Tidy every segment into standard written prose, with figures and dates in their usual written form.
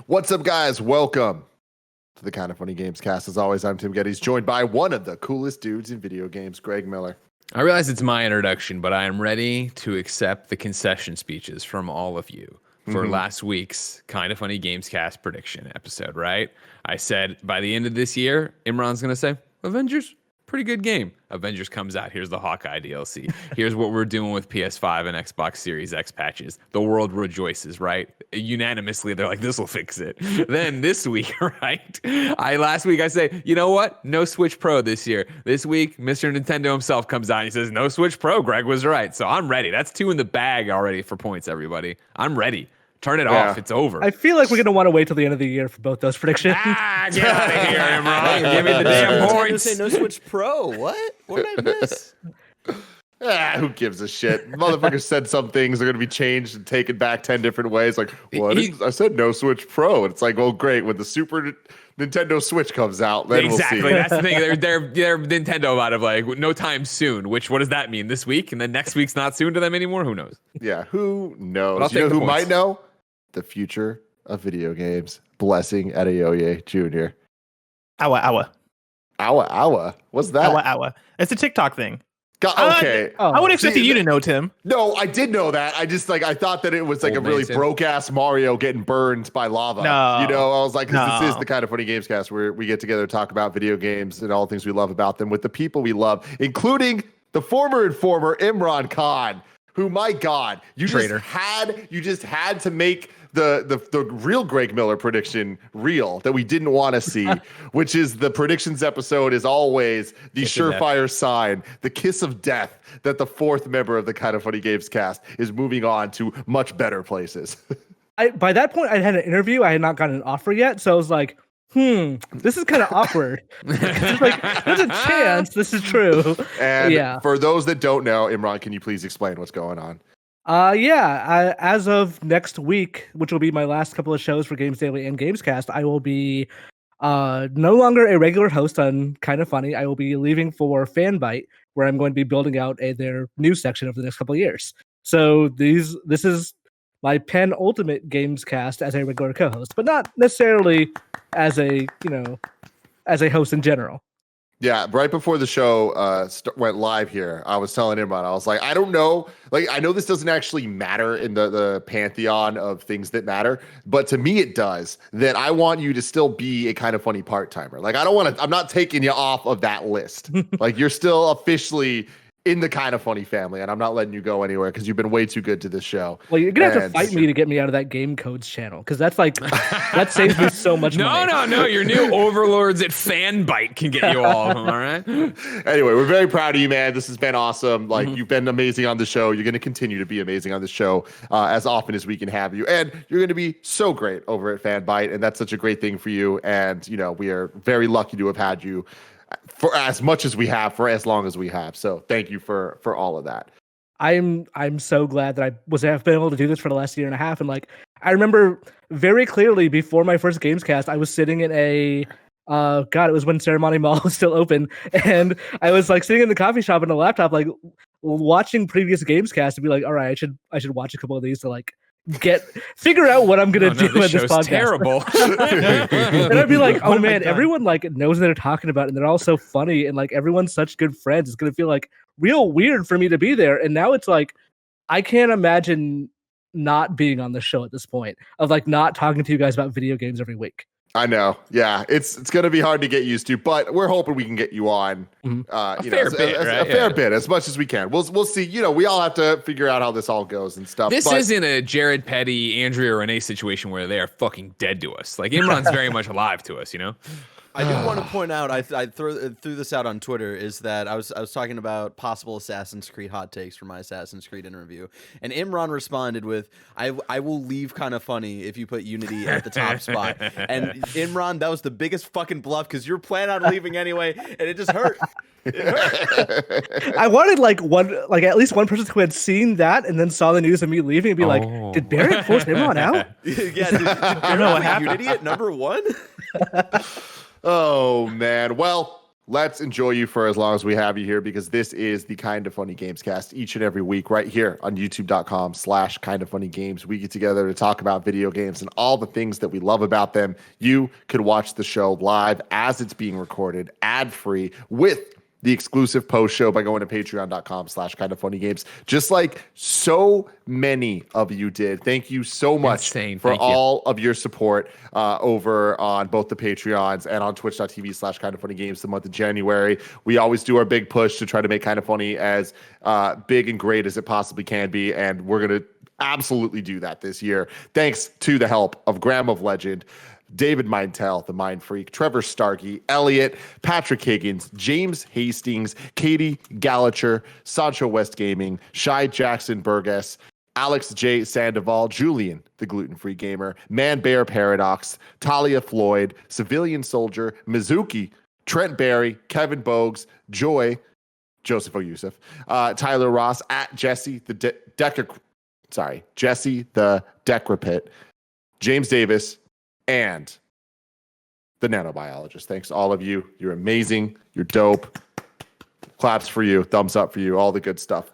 What's up, guys? Welcome to the Kind of Funny Gamescast. As always, I'm Tim Gettys, joined by one of the coolest dudes in video games, Greg Miller. I realize it's my introduction, but I am ready to accept the concession speeches from all of you for last week's Kind of Funny Gamescast prediction episode, right? I said by the end of this year, Imran's going to say, Avengers, pretty good game. Avengers comes out. Here's the Hawkeye DLC. Here's what we're doing with PS5 and Xbox Series X patches. The world rejoices, right? Unanimously, they're like, this will fix it. Then this week, right? Last week I say, you know what? No Switch Pro this year. This week, Mr. Nintendo himself comes out and he says, no Switch Pro. Greg was right. So I'm ready. That's 2 in the bag already for points, everybody. I'm ready. Turn it off. It's over. I feel like we're going to want to wait till the end of the year for both those predictions. Get out of here, Imran. Give me the damn points. Say no Switch Pro. What? What did I miss? Who gives a shit? Motherfucker said some things are going to be changed and taken back 10 different ways. Like, what? I said no Switch Pro. And it's like, well, great. When the Super Nintendo Switch comes out, then exactly. We'll see. That's the thing. They're Nintendo about it. Like, no time soon. What does that mean? This week? And then next week's not soon to them anymore? Who knows? Yeah, who knows? You know who might know? The future of video games. Blessing Adeoye Jr. Awa. What's that? Awa. It's a TikTok thing. Okay. I would expect you to know, Tim. No, I did know that. I just I thought that it was like Old a really Mason. broke ass Mario getting burned by lava. No. You know, I was like, 'cause this is No. the Kind of Funny Gamescast where we get together to talk about video games and all the things we love about them with the people we love, including the former informer Imran Khan, who, my God, you Traitor. just had to make the real Greg Miller prediction real that we didn't want to see, which is the predictions episode is always the surefire sign, the kiss of death that the fourth member of the Kind of Funny Games cast is moving on to much better places. By that point, I had an interview. I had not gotten an offer yet. So I was like, this is kind of awkward. It's like, there's a chance this is true. And for those that don't know, Imran, can you please explain what's going on? As of next week, which will be my last couple of shows for Games Daily and Gamescast, I will be no longer a regular host on Kind of Funny. I will be leaving for Fanbyte, where I'm going to be building out their news section over the next couple of years. So this is my penultimate Gamescast as a regular co-host, but not necessarily as a host in general. Yeah, right before the show went live here, I was telling Imran, I was like, I don't know. Like, I know this doesn't actually matter in the pantheon of things that matter, but to me it does. That I want you to still be a Kind of Funny part-timer. Like, I'm not taking you off of that list. Like, you're still officially in the Kind of Funny family, and I'm not letting you go anywhere because you've been way too good to this show. Well, you're gonna have to fight me to get me out of that Game Codes channel, because that's like that saves me so much money. No. Your new overlords at Fanbyte can get you all of them, all right? Anyway, we're very proud of you, man. This has been awesome. Like, you've been amazing on the show. You're going to continue to be amazing on the show as often as we can have you. And you're going to be so great over at Fanbyte, and that's such a great thing for you. And, we are very lucky to have had you for as much as we have, for as long as we have. So thank you for all of that. I'm so glad that I've been able to do this for the last year and a half. And like, I remember very clearly before my first Gamescast, I was sitting in it was when Ceremony Mall was still open. And I was like sitting in the coffee shop on a laptop, like watching previous Gamescasts and be like, all right, I should watch a couple of these to like figure out what I'm gonna do in this podcast. Terrible. And I'd be like, oh man, everyone like knows what they're talking about, and they're all so funny, and like everyone's such good friends. It's gonna feel like real weird for me to be there. And now it's like, I can't imagine not being on the show at this point, of like not talking to you guys about video games every week. I know. Yeah, it's going to be hard to get used to, but we're hoping we can get you on a fair bit, as much as we can. We'll see. We all have to figure out how this all goes and stuff. This isn't a Jared Petty, Andrea Renee situation where they are fucking dead to us. Like, Imran's very much alive to us, I do want to point out, I threw this out on Twitter, is that I was talking about possible Assassin's Creed hot takes for my Assassin's Creed interview, and Imran responded with, I will leave Kind of Funny if you put Unity at the top spot. And Imran, that was the biggest fucking bluff, because you're planning on leaving anyway, and it just hurt. It hurt. I wanted at least one person who had seen that and then saw the news of me leaving and be like, did Barry force Imran out? Yeah, did Barry know what happened. Unity at number 1? Oh, man. Well, let's enjoy you for as long as we have you here, because this is the Kind of Funny Gamescast each and every week right here on youtube.com/kindoffunnygames. We get together to talk about video games and all the things that we love about them. You could watch the show live as it's being recorded, ad-free, with the exclusive post show by going to patreon.com/kindoffunnygames, just like so many of you did. Thank you so much for all of your support over on both the Patreons and on twitch.tv/kindoffunnygames the month of January. We always do our big push to try to make Kind of Funny as big and great as it possibly can be, and we're going to absolutely do that this year. Thanks to the help of Graham of Legend, David Mintel, the Mind Freak, Trevor Starkey, Elliot, Patrick Higgins, James Hastings, Katie Gallacher, Sancho West Gaming, Shai Jackson Burgess, Alex J. Sandoval, Julian, the Gluten-Free Gamer, Man Bear Paradox, Talia Floyd, Civilian Soldier, Mizuki, Trent Barry, Kevin Bogues, Joy, Joseph O. Youssef, Tyler Ross, at Jesse, Jesse the Decrepit, James Davis, and the Nanobiologist. Thanks to all of you. You're amazing. You're dope. Claps for you. Thumbs up for you. All the good stuff.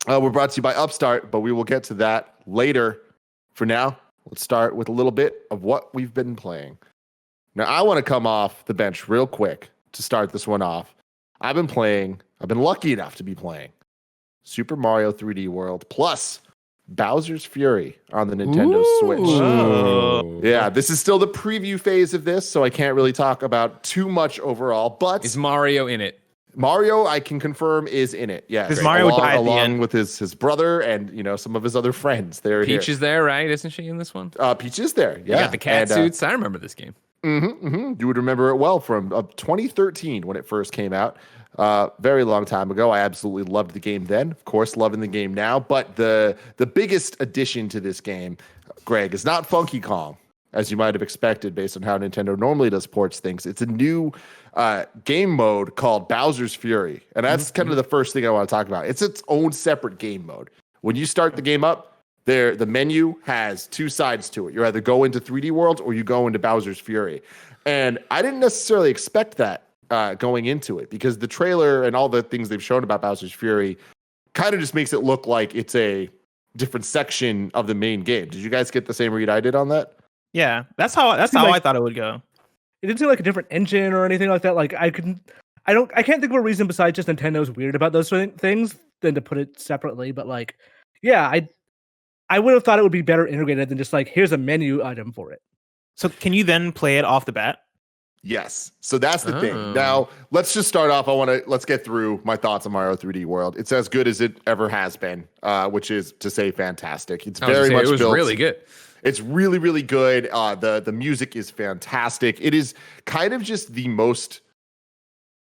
We're brought to you by Upstart, but we will get to that later. For now, let's start with a little bit of what we've been playing. Now, I want to come off the bench real quick to start this one off. I've been lucky enough to be playing Super Mario 3D World plus Bowser's Fury on the Nintendo Switch. Whoa. Yeah, this is still the preview phase of this, so I can't really talk about too much overall. But is Mario in it? Mario, I can confirm, is in it. Yeah, because Mario died at the end with his brother and some of his other friends. Peach is there, right? Isn't she in this one? Peach is there. Yeah, you got the cat suits. I remember this game. You would remember it well from 2013 when it first came out. Very long time ago. I absolutely loved the game then. Of course, loving the game now. But the biggest addition to this game, Greg, is not Funky Kong, as you might have expected based on how Nintendo normally does ports things. It's a new game mode called Bowser's Fury. And that's kind of the first thing I want to talk about. It's its own separate game mode. When you start the game up, the menu has two sides to it. You either go into 3D World or you go into Bowser's Fury. And I didn't necessarily expect that going into it, because the trailer and all the things they've shown about Bowser's Fury kind of just makes it look like it's a different section of the main game. Did you guys get the same read I did on that? Yeah, that's how I thought it would go. It didn't seem like a different engine or anything like that. Like I can't think of a reason besides just Nintendo's weird about those things than to put it separately. But like, yeah, I would have thought it would be better integrated than just like, here's a menu item for it. So can you then play it off the bat? Yes. So that's the thing. Now, let's just start off. Let's get through my thoughts on Mario 3D World. It's as good as it ever has been, which is to say fantastic. It's very much built. It was really good. It's really, really good. The music is fantastic. It is kind of just the most,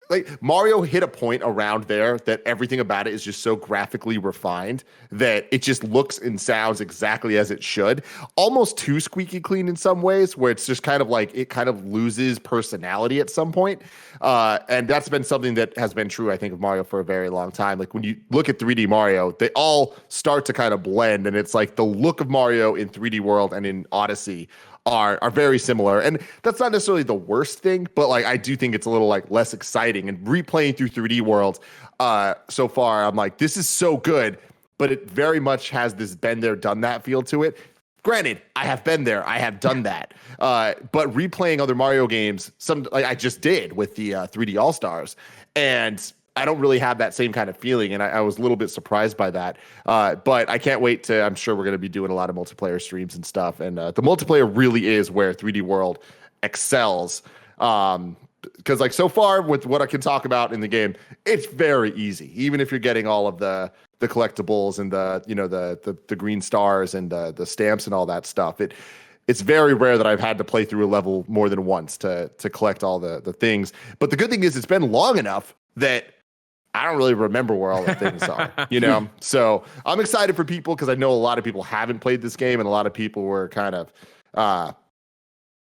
like, Mario hit a point around there that everything about it is just so graphically refined that it just looks and sounds exactly as it should. Almost too squeaky clean in some ways, where it's just kind of like it kind of loses personality at some point. And that's been something that has been true, I think, of Mario for a very long time. Like when you look at 3D Mario, they all start to kind of blend, and it's like the look of Mario in 3D World and in Odyssey are very similar. And that's not necessarily the worst thing, but like I do think it's a little like less exciting. And replaying through 3D World so far, I'm like, this is so good, but it very much has this been there, done that feel to it. Granted, I have been there, I have done that. But replaying other Mario games, like I just did with the 3D All-Stars, and I don't really have that same kind of feeling, and I was a little bit surprised by that. But I can't wait to, I'm sure we're going to be doing a lot of multiplayer streams and stuff, and the multiplayer really is where 3D World excels. Because like so far with what I can talk about in the game, it's very easy, even if you're getting all of the collectibles and the green stars and the stamps and all that stuff. It's very rare that I've had to play through a level more than once to collect all the things. But the good thing is it's been long enough that I don't really remember where all the things are, So I'm excited for people, because I know a lot of people haven't played this game, and a lot of people were kind of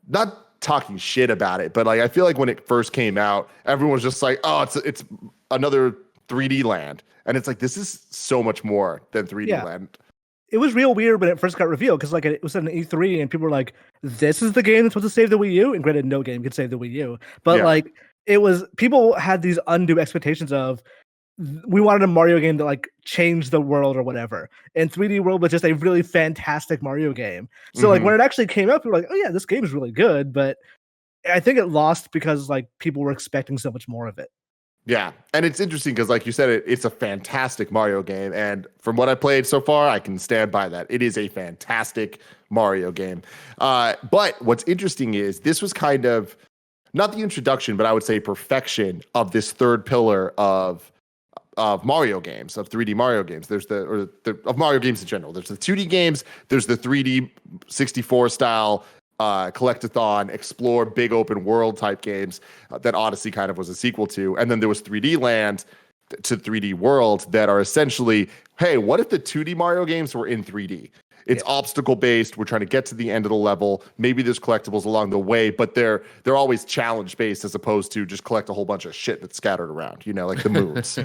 not talking shit about it, but like I feel like when it first came out, everyone was just like, "Oh, it's another 3D Land," and it's like, this is so much more than 3D Land. It was real weird when it first got revealed, because like it was an E3 and people were like, "This is the game that's supposed to save the Wii U," and granted, no game could save the Wii U, but like people had these undue expectations of we wanted a Mario game to like change the world or whatever. And 3D World was just a really fantastic Mario game. So like when it actually came out, people were like, oh yeah, this game is really good. But I think it lost because like people were expecting so much more of it. Yeah, and it's interesting because, like you said, it's a fantastic Mario game, and from what I played so far, I can stand by that. It is a fantastic Mario game. But what's interesting is this was kind of not the introduction, but I would say perfection of this third pillar of Mario games, of 3D Mario games. There's of Mario games in general. There's the 2D games. There's the 3D 64 style. Collectathon, explore, big open world type games that Odyssey kind of was a sequel to. And then there was 3D Land to 3D World that are essentially, hey, what if the 2D Mario games were in 3D? It's obstacle based. We're trying to get to the end of the level. Maybe there's collectibles along the way, but they're always challenge based as opposed to just collect a whole bunch of shit that's scattered around, like the moves.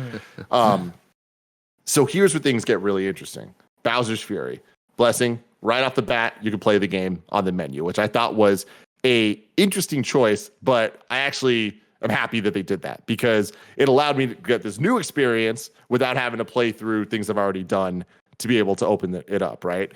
So here's where things get really interesting. Bowser's Fury. Blessing. Right off the bat, you can play the game on the menu, which I thought was a interesting choice, but I actually am happy that they did that because it allowed me to get this new experience without having to play through things I've already done to be able to open it up, right?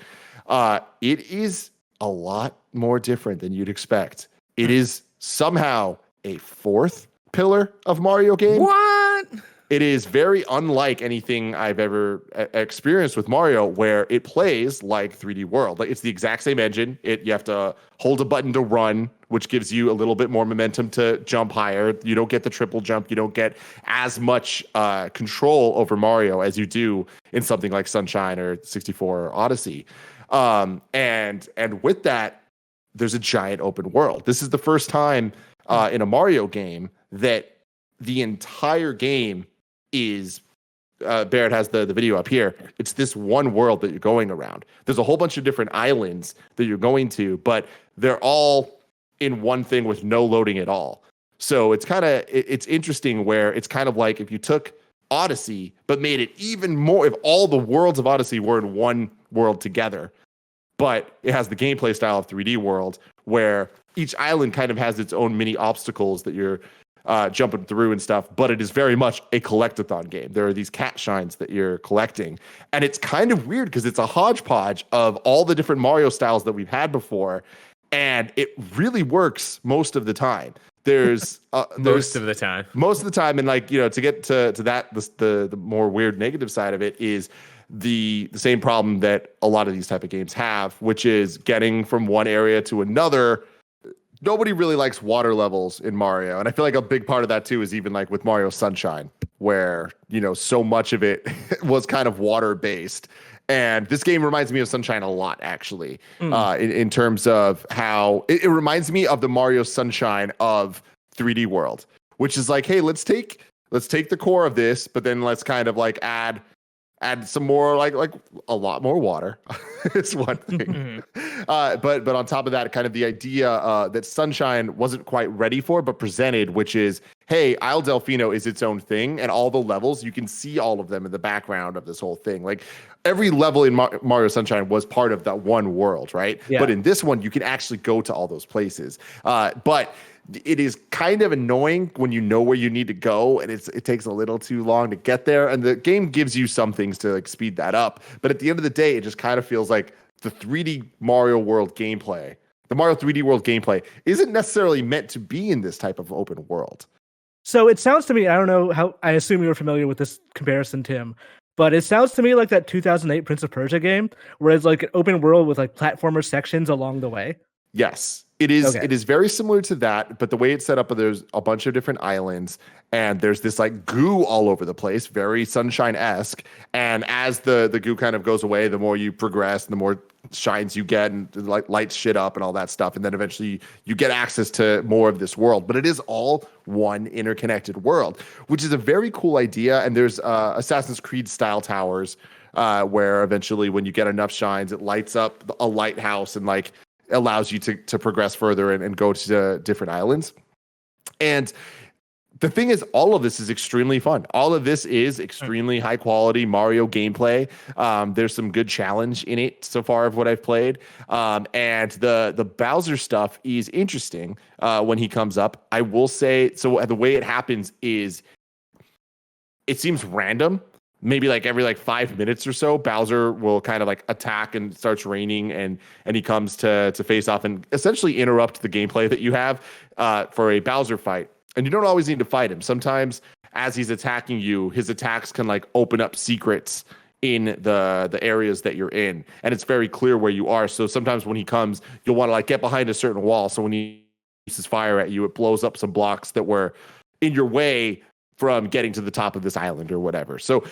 It is a lot more different than you'd expect. It is somehow a fourth pillar of Mario game. What? It is very unlike anything I've ever experienced with Mario, where it plays like 3D World. Like it's the exact same engine. You have to hold a button to run, which gives you a little bit more momentum to jump higher. You don't get the triple jump. You don't get as much control over Mario as you do in something like Sunshine or 64 or Odyssey. And with that, there's a giant open world. This is the first time in a Mario game that the entire game is Barrett has the video up here. It's this one world that you're going around. There's a whole bunch of different islands that you're going to, but they're all in one thing with no loading at all. So it's interesting where it's kind of like if you took Odyssey but made it even more, if all the worlds of Odyssey were in one world together, but it has the gameplay style of 3D World where each island kind of has its own mini obstacles that you're jumping through and stuff, but it is very much a collectathon game. There are these cat shines that you're collecting, and it's kind of weird because it's a hodgepodge of all the different Mario styles that we've had before, and it really works most of the time. Most of the time, and like to get to that, the more weird negative side of it is the same problem that a lot of these type of games have, which is getting from one area to another. Nobody really likes water levels in Mario. And I feel like a big part of that too is even like with Mario Sunshine, where, so much of it was kind of water based. And this game reminds me of Sunshine a lot, actually, in terms of how it reminds me of the Mario Sunshine of 3D World, which is like, hey, let's take the core of this, but then let's kind of like add some more like a lot more water. It's one thing. But on top of that, kind of the idea that Sunshine wasn't quite ready for, but presented, which is, hey, Isle Delfino is its own thing, and all the levels, you can see all of them in the background of this whole thing. Like every level in Mario Sunshine was part of that one world, right? Yeah. But in this one, you can actually go to all those places. But it is kind of annoying when you know where you need to go, and it takes a little too long to get there. And the game gives you some things to like speed that up. But at the end of the day, it just kind of feels like the 3D Mario World gameplay, the Mario 3D World gameplay, isn't necessarily meant to be in this type of open world. So it sounds to me, I don't know how, I assume you're familiar with this comparison, Tim, but it sounds to me like that 2008 Prince of Persia game, where it's like an open world with like platformer sections along the way. Yes. It is. Okay. It is very similar to that, but the way it's set up, there's a bunch of different islands, and there's this like goo all over the place, very Sunshine-esque. And as the goo kind of goes away, the more you progress, the more shines you get, and like lights shit up and all that stuff. And then eventually you get access to more of this world. But it is all one interconnected world, which is a very cool idea. And there's Assassin's Creed style towers where eventually, when you get enough shines, it lights up a lighthouse and like allows you to progress further and go to different islands. And the thing is, all of this is extremely fun. All of this is extremely high quality Mario gameplay. There's some good challenge in it so far of what I've played. And the Bowser stuff is interesting when he comes up. I will say, so the way it happens is it seems random. Maybe like every 5 minutes or so, Bowser will kind of like attack and starts raining, and he comes to face off and essentially interrupt the gameplay that you have for a Bowser fight. And you don't always need to fight him. Sometimes as he's attacking you, his attacks can like open up secrets in the areas that you're in, and it's very clear where you are. So sometimes when he comes, you'll want to like get behind a certain wall. So when he uses fire at you, it blows up some blocks that were in your way from getting to the top of this island or whatever. So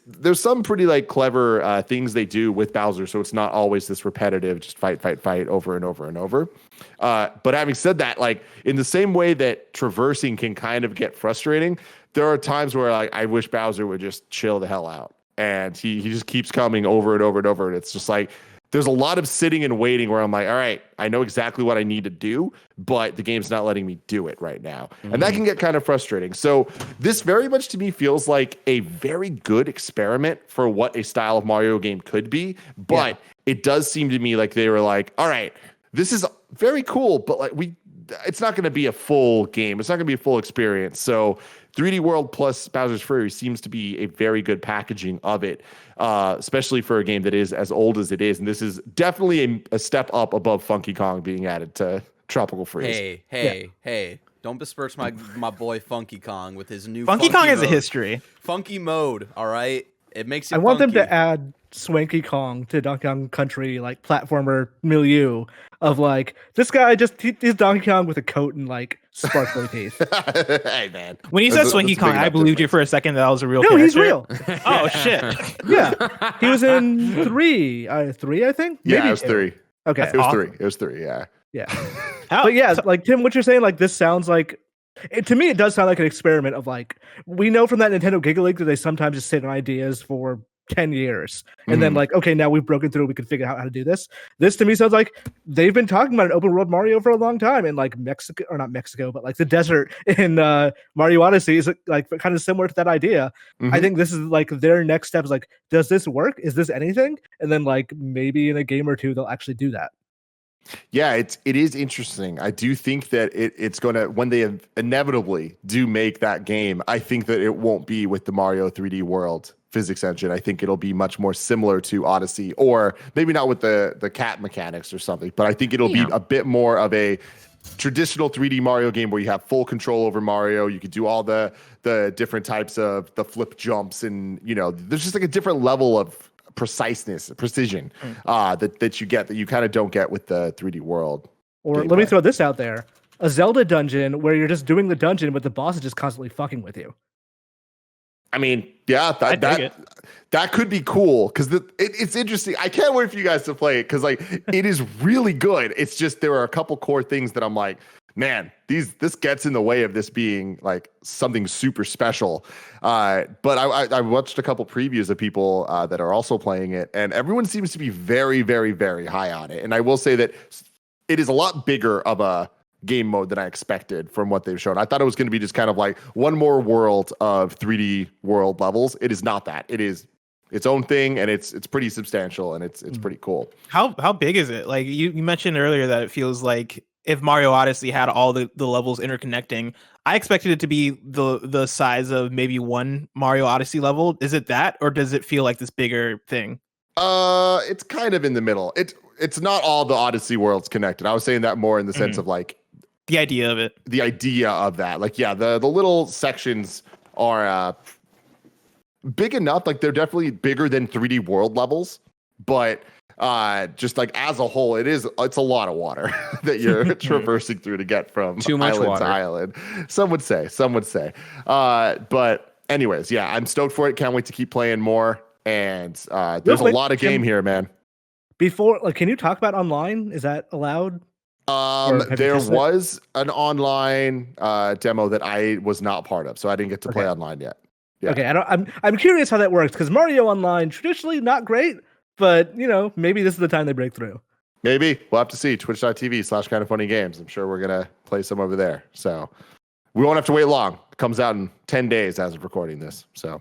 there's some pretty like clever things they do with Bowser. So it's not always this repetitive, just fight over and over and over. But having said that, like in the same way that traversing can kind of get frustrating, there are times where like I wish Bowser would just chill the hell out. And he just keeps coming over and over and over. And it's just like, there's a lot of sitting and waiting where I'm like, all right, I know exactly what I need to do, but the game's not letting me do it right now. And that can get kind of frustrating. So this very much to me feels like a very good experiment for what a style of Mario game could be. But it does seem to me like they were like, all right, this is very cool, but like it's not going to be a full game. It's not going to be a full experience. So 3D World plus Bowser's Fury seems to be a very good packaging of it, especially for a game that is as old as it is. And this is definitely a step up above Funky Kong being added to Tropical Freeze. Hey. Don't besmirch my boy Funky Kong with his new Funky Kong has a mode. history. Funky mode, all right? It makes it I want them funky. to add Swanky Kong to Donkey Kong Country, like platformer milieu of like this guy he's Donkey Kong with a coat and like sparkly teeth. Hey man, When you said Swanky Kong, I believed you for a second that was a real character. No, he's real. Oh shit! Yeah, he was in three, I think. Yeah, Maybe it was two. three. Okay, It was three. It was three. Yeah. But yeah, like Tim, what you're saying, like this sounds like. To me, it does sound like an experiment of like we know from that Nintendo Giga League that they sometimes just sit on ideas for 10 years and then like, okay, now we've broken through, we can figure out how to do this. This to me sounds like they've been talking about an open world Mario for a long time, and like Mexico, or not Mexico, but like the desert in Mario Odyssey is like kind of similar to that idea. I think this is like their next step is like, does this work? Is this anything? And then like maybe in a game or two they'll actually do that. Yeah, it is interesting. I do think that it's going to, when they inevitably do make that game, I think that it won't be with the Mario 3D World physics engine. I think it'll be much more similar to Odyssey, or maybe not with the cat mechanics or something, but I think it'll be a bit more of a traditional 3D Mario game where you have full control over Mario. You could do all the different types of the flip jumps, and you know, there's just like a different level of precision that you get that you kind of don't get with the 3D World. Or gameplay. let me throw this out there: a Zelda dungeon where you're just doing the dungeon, but the boss is just constantly fucking with you. I mean, yeah, that could be cool because it's interesting. I can't wait for you guys to play it because like it is really good. It's just there are a couple core things that I'm like, man, this gets in the way of this being like something super special. But I watched a couple previews of people that are also playing it, and everyone seems to be very, very, very high on it. And I will say that it is a lot bigger of a game mode than I expected from what they've shown. I thought it was going to be just kind of like one more world of 3D World levels. It is not that. It is its own thing, and it's pretty substantial, and it's pretty cool. How big is it? Like you mentioned earlier that it feels like if Mario Odyssey had all the levels interconnecting, I expected it to be the size of maybe one Mario Odyssey level. Is it that, or does it feel like this bigger thing? It's kind of in the middle. It's not all the Odyssey worlds connected. I was saying that more in the sense of like the idea of it. The idea of that. Like, yeah, the little sections are big enough. Like, they're definitely bigger than 3D World levels, but just like as a whole, it's a lot of water that you're traversing through to get from Too much island water. to island. Some would say. But anyways, yeah, I'm stoked for it. Can't wait to keep playing more. And there's a lot of game here, man. Before, like, can you talk about online? Is that allowed? There was an online demo that I was not part of, so I didn't get to play online yet. Yeah. Okay, I'm curious how that works because Mario Online traditionally not great, but you know, maybe this is the time they break through. Maybe we'll have to see. Twitch.tv/kindoffunnygames. I'm sure we're gonna play some over there. So we won't have to wait long. It comes out in 10 days as of recording this. So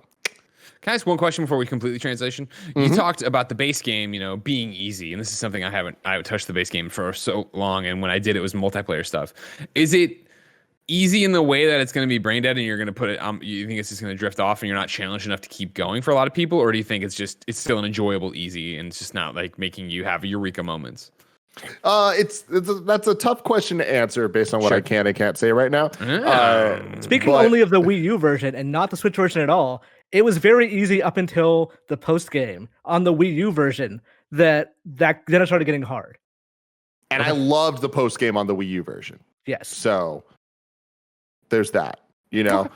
can I ask one question before we completely transition? You talked about the base game, being easy, and this is something I haven't touched the base game for so long, and when I did, it was multiplayer stuff. Is it easy in the way that it's going to be brain dead and you're going to put it you think it's just going to drift off and you're not challenged enough to keep going for a lot of people, or do you think it's still an enjoyable easy and it's just not like making you have eureka moments? That's a tough question to answer based on what I can and can't say right now. Speaking only of the Wii U version and not the Switch version at all, it was very easy up until the post game on the Wii U version that then it started getting hard. And I loved the post game on the Wii U version. Yes. So there's that, Okay.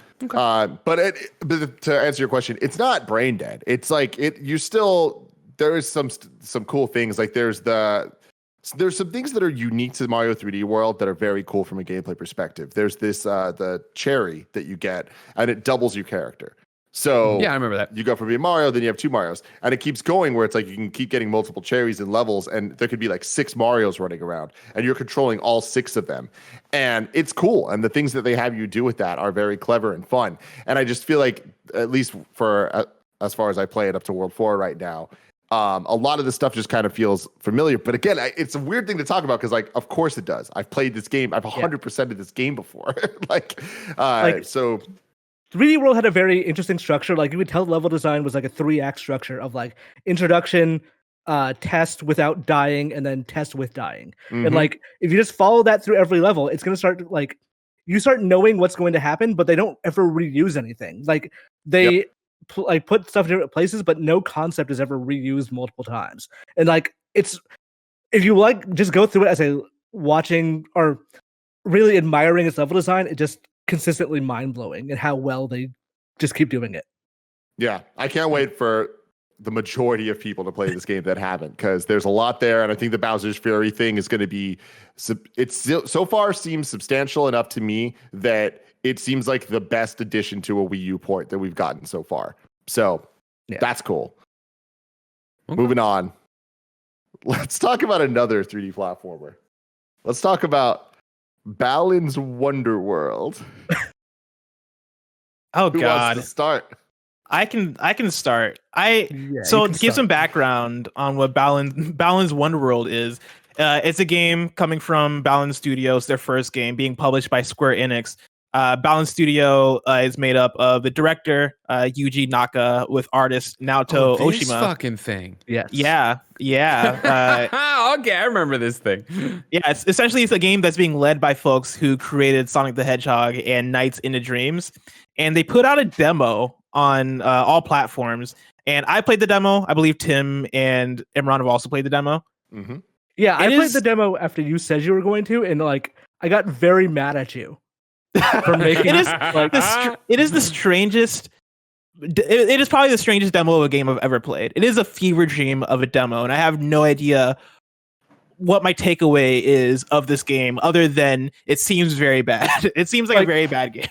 But to answer your question, it's not brain dead. It's like there is some cool things. Like there's some things that are unique to Mario 3D World that are very cool from a gameplay perspective. There's this the cherry that you get, and it doubles your character. So yeah, I remember that. You go from being Mario, then you have 2 Marios, and it keeps going where it's like you can keep getting multiple cherries and levels, and there could be like 6 Marios running around, and you're controlling all 6 of them, and it's cool. And the things that they have you do with that are very clever and fun. And I just feel like, at least for as far as I play it up to World 4 right now, a lot of this stuff just kind of feels familiar. But again, it's a weird thing to talk about because, like, of course it does. I've played this game. I've 100%ed this game before. So 3D World had a very interesting structure. Like you could tell the level design was like a 3-act structure of like introduction, test without dying, and then test with dying. And like if you just follow that through every level, it's gonna start like you start knowing what's going to happen, but they don't ever reuse anything. Like they put stuff in different places, but no concept is ever reused multiple times. And like it's if you like just go through it as a watching or really admiring its level design, it just consistently mind-blowing and how well they just keep doing it. Yeah, I can't wait for the majority of people to play this game that haven't, because there's a lot there, and I think the Bowser's Fury thing is going to be so far seems substantial enough to me that it seems like the best addition to a Wii U port that we've gotten so far. So that's cool. Okay. Moving on. Let's talk about another 3D platformer. Let's talk about Balan's Wonderworld. Oh Who God! Wants to start? I can start. To give some background on what Balan's Wonderworld is. It's a game coming from Balan Studios, their first game, being published by Square Enix. Balan Studio is made up of the director Yuji Naka with artist Naoto this Oshima. Fucking thing. Yes. Yeah. Okay, I remember this thing. Yeah, it's a game that's being led by folks who created Sonic the Hedgehog and Nights into Dreams, and they put out a demo on all platforms. And I played the demo. I believe Tim and Imran have also played the demo. Mm-hmm. Yeah, I played the demo after you said you were going to, and like I got very mad at you. For making it is the strangest. It is probably the strangest demo of a game I've ever played. It is a fever dream of a demo, and I have no idea what my takeaway is of this game, other than it seems very bad. It seems like a very bad game.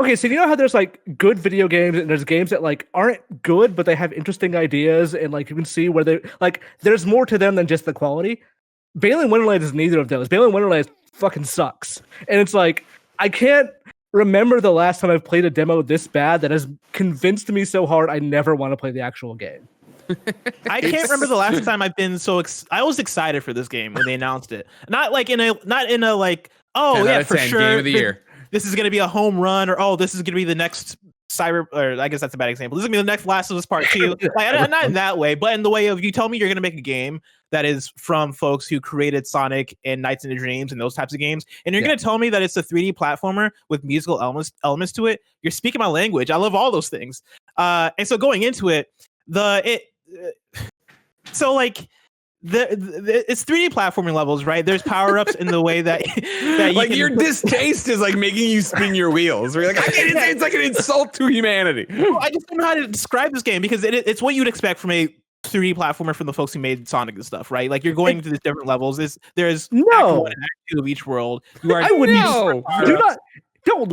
Okay, so you know how there's like good video games and there's games that like aren't good, but they have interesting ideas, and like you can see where they like there's more to them than just the quality. Balan Wonderland is neither of those. Balan Wonderland fucking sucks, and it's like. I can't remember the last time I've played a demo this bad that has convinced me so hard I never want to play the actual game. I can't remember the last time I've been so I was excited for this game when they announced it. Not in a like, oh yeah, for sure game of the year. This is going to be a home run, or oh, this is going to be the next or I guess that's a bad example. This is going to be the next Last of Us Part 2. Like, not in that way, but in the way of you tell me you're going to make a game that is from folks who created Sonic and Nights into Dreams and those types of games, and you're going to tell me that it's a 3D platformer with musical elements to it. You're speaking my language. I love all those things. And so going into it, it's 3D platforming levels, right? There's power-ups in the way that like your distaste is like making you spin your wheels. Or you're like, it's like an insult to humanity. I just don't know how to describe this game because it's what you'd expect from a 3D platformer from the folks who made Sonic and stuff, right? Like you're going to these different levels. There's Act 1 and Act 2 of each world. Don't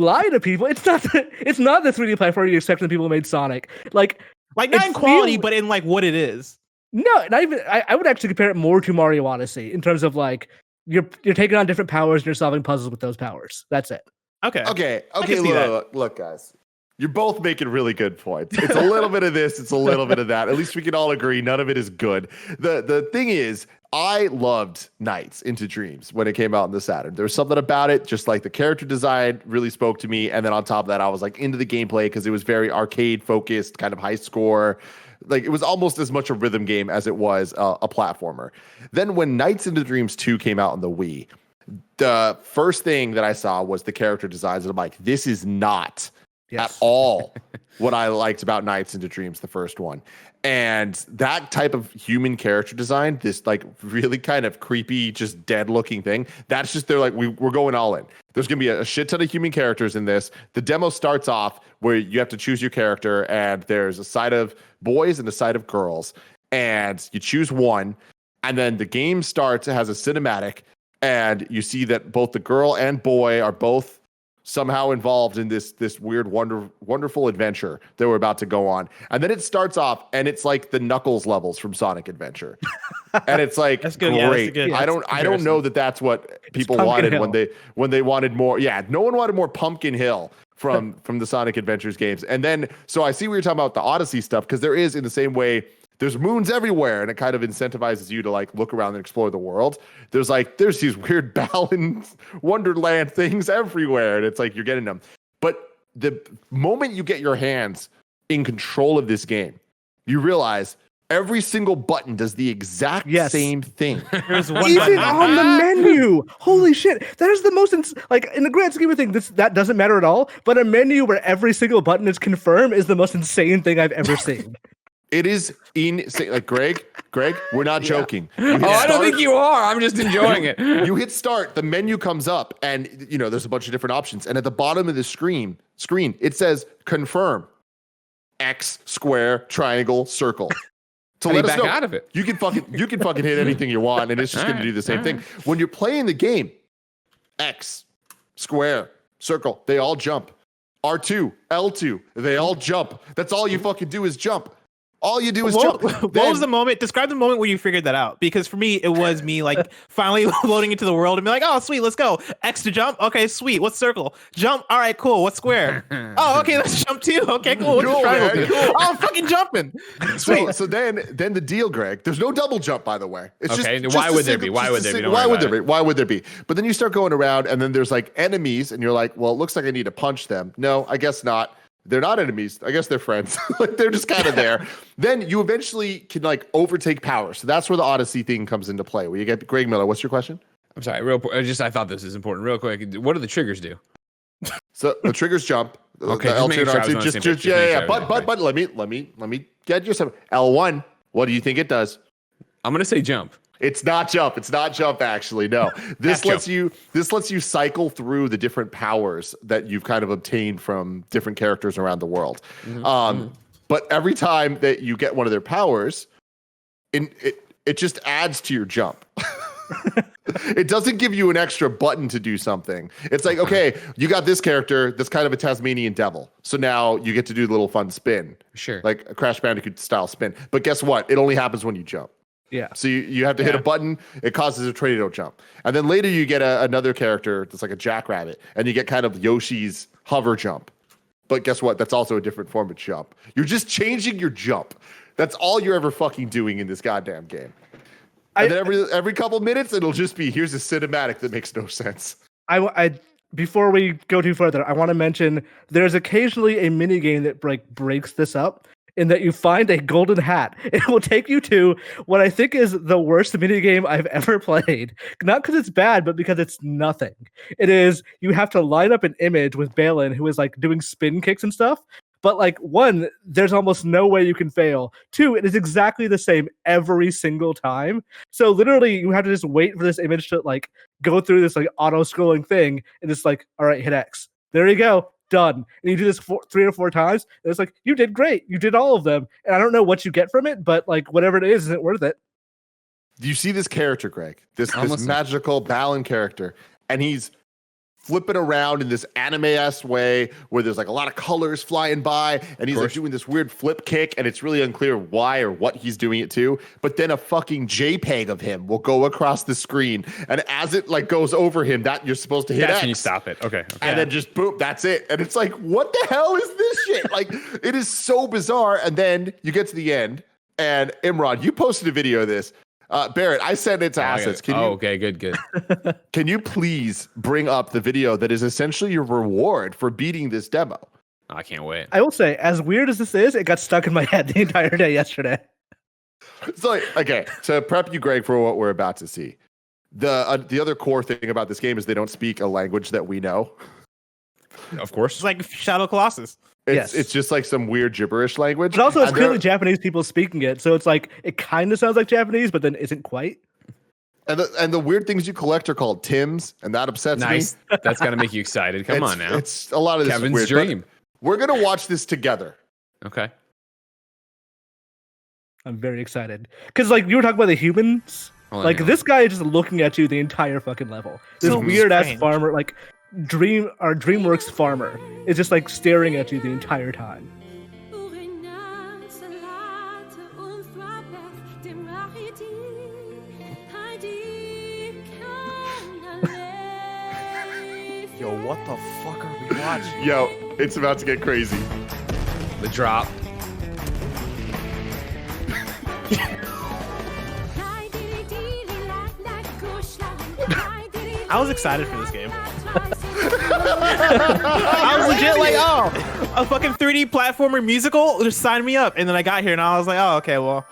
lie to people. It's not the 3D platformer you expect from the people who made Sonic. Like not in quality, but in like what it is. No, not even. I would actually compare it more to Mario Odyssey in terms of like you're taking on different powers and you're solving puzzles with those powers. That's it. Okay. Okay, can see that. look, guys. You're both making really good points. It's a little bit of this, it's a little bit of that. At least we can all agree none of it is good. The thing is, I loved Nights into Dreams when it came out on the Saturn. There was something about it, just like the character design really spoke to me. And then on top of that, I was like into the gameplay because it was very arcade focused, kind of high score. Like it was almost as much a rhythm game as it was a platformer. Then when Nights into Dreams 2 came out on the Wii, the first thing that I saw was the character designs. And I'm like, this is not at all what I liked about Nights into Dreams, the first one. And that type of human character design, this like really kind of creepy, just dead looking thing, that's just, they're like, we're going all in. There's going to be a shit ton of human characters in this. The demo starts off where you have to choose your character, and there's a side of boys and a side of girls. And you choose one, and then the game starts, it has a cinematic, and you see that both the girl and boy are both somehow involved in this weird wonderful adventure that we're about to go on. And then it starts off and it's like the Knuckles levels from Sonic Adventure. And it's like that's good. Great. Yeah, I don't know that that's what people wanted when they wanted more. Yeah, no one wanted more Pumpkin Hill from the Sonic Adventures games. And then so I see what you're talking about, the Odyssey stuff, because there is, in the same way, there's moons everywhere, and it kind of incentivizes you to like look around and explore the world. There's these weird Balan Wonderland things everywhere, and it's like you're getting them. But the moment you get your hands in control of this game, you realize every single button does the exact same thing. There's one Even button. on the menu. Holy shit. That is the most, like, in the grand scheme of things, that doesn't matter at all. But a menu where every single button is confirmed is the most insane thing I've ever seen. It is insane. Like, Greg, we're not joking. I don't think you are. I'm just enjoying it. You hit start, the menu comes up, and there's a bunch of different options. And at the bottom of the screen, it says confirm. X, square, triangle, circle. To let us know, out of it. You can fucking hit anything you want, and it's just going to do the same thing. When you're playing the game, X, square, circle, they all jump. R2, L2, they all jump. That's all you fucking do is jump. All you do is jump. What was the moment? Describe the moment where you figured that out. Because for me, it was me like finally loading into the world and be like, oh, sweet, let's go. X to jump. Okay, sweet. What's circle? Jump. All right, cool. What's square? Oh, okay, let's jump too. Okay, cool. What's triangle? Cool. Oh, I'm fucking jumping. Sweet. So then the deal, Greg, there's no double jump, by the way. It's okay, just why would there be? Why would there be? Why would there be? But then you start going around, and then there's like enemies, and you're like, well, it looks like I need to punch them. No, I guess not. They're not enemies. I guess they're friends. Like they're just kind of there. Then you eventually can like overtake power. So that's where the Odyssey thing comes into play. Where you get Greg Miller. What's your question? I'm sorry. I thought this is important. Real quick. What do the triggers do? So the triggers jump. Okay. The L2 and R2. Yeah. But let me get you some L1. What do you think it does? I'm gonna say jump. It's not jump. It's not jump, actually. No. This lets you cycle through the different powers that you've kind of obtained from different characters around the world. But every time that you get one of their powers, it just adds to your jump. It doesn't give you an extra button to do something. It's like, okay, you got this character that's kind of a Tasmanian devil. So now you get to do the little fun spin. Sure. Like a Crash Bandicoot style spin. But guess what? It only happens when you jump. Yeah. So you have to hit a button. It causes a tornado jump. And then later you get another character that's like a jackrabbit. And you get kind of Yoshi's hover jump. But guess what? That's also a different form of jump. You're just changing your jump. That's all you're ever fucking doing in this goddamn game. And then every couple minutes, it'll just be, here's a cinematic that makes no sense. I before we go too further, I want to mention there's occasionally a mini game that breaks this up. In that you find a golden hat. It will take you to what I think is the worst minigame I've ever played. Not because it's bad, but because it's nothing. It is, you have to line up an image with Balan, who is like doing spin kicks and stuff. But like, one, there's almost no way you can fail. Two, it is exactly the same every single time. So literally you have to just wait for this image to like go through this like auto-scrolling thing. And it's like, all right, hit X. There you go. Done. And you do this 3 or 4 times. And it's like, you did great. You did all of them. And I don't know what you get from it, but like whatever it is, isn't worth it. Do you see this character, Greg? This magical Balan character. And he's flipping around in this anime-esque way where there's like a lot of colors flying by, and he's like doing this weird flip kick, and it's really unclear why or what he's doing it to. But then a fucking JPEG of him will go across the screen, and as it like goes over him, that you're supposed to hit That's X. when you stop it. Okay. And then just boom, that's it. And it's like, what the hell is this shit? Like, it is so bizarre. And then you get to the end, and Imran, you posted a video of this. Barrett, I sent it to Assets. Okay, good. Can you please bring up the video that is essentially your reward for beating this demo? I can't wait. I will say, as weird as this is, it got stuck in my head the entire day yesterday. So, like, okay, to prep you, Greg, for what we're about to see. The other core thing about this game is they don't speak a language that we know. Of course. It's like Shadow Colossus. It's just like some weird gibberish language. But also, it's clearly Japanese people speaking it, so it's like it kind of sounds like Japanese, but then isn't quite. And the weird things you collect are called Tims, and that upsets me. That's got to make you excited. Come on now. It's a lot of this Kevin's weird, dream. We're gonna watch this together. Okay. I'm very excited because, like, you were talking about the humans. This guy is just looking at you the entire fucking level. This So weird ass strange. farmer, like DreamWorks farmer, is just like staring at you the entire time. Yo, what the fuck are we watching? Yo, it's about to get crazy. The drop. I was excited for this game. I was legit like, oh, a fucking 3D platformer musical? Just sign me up. And then I got here and I was like, oh, okay, well.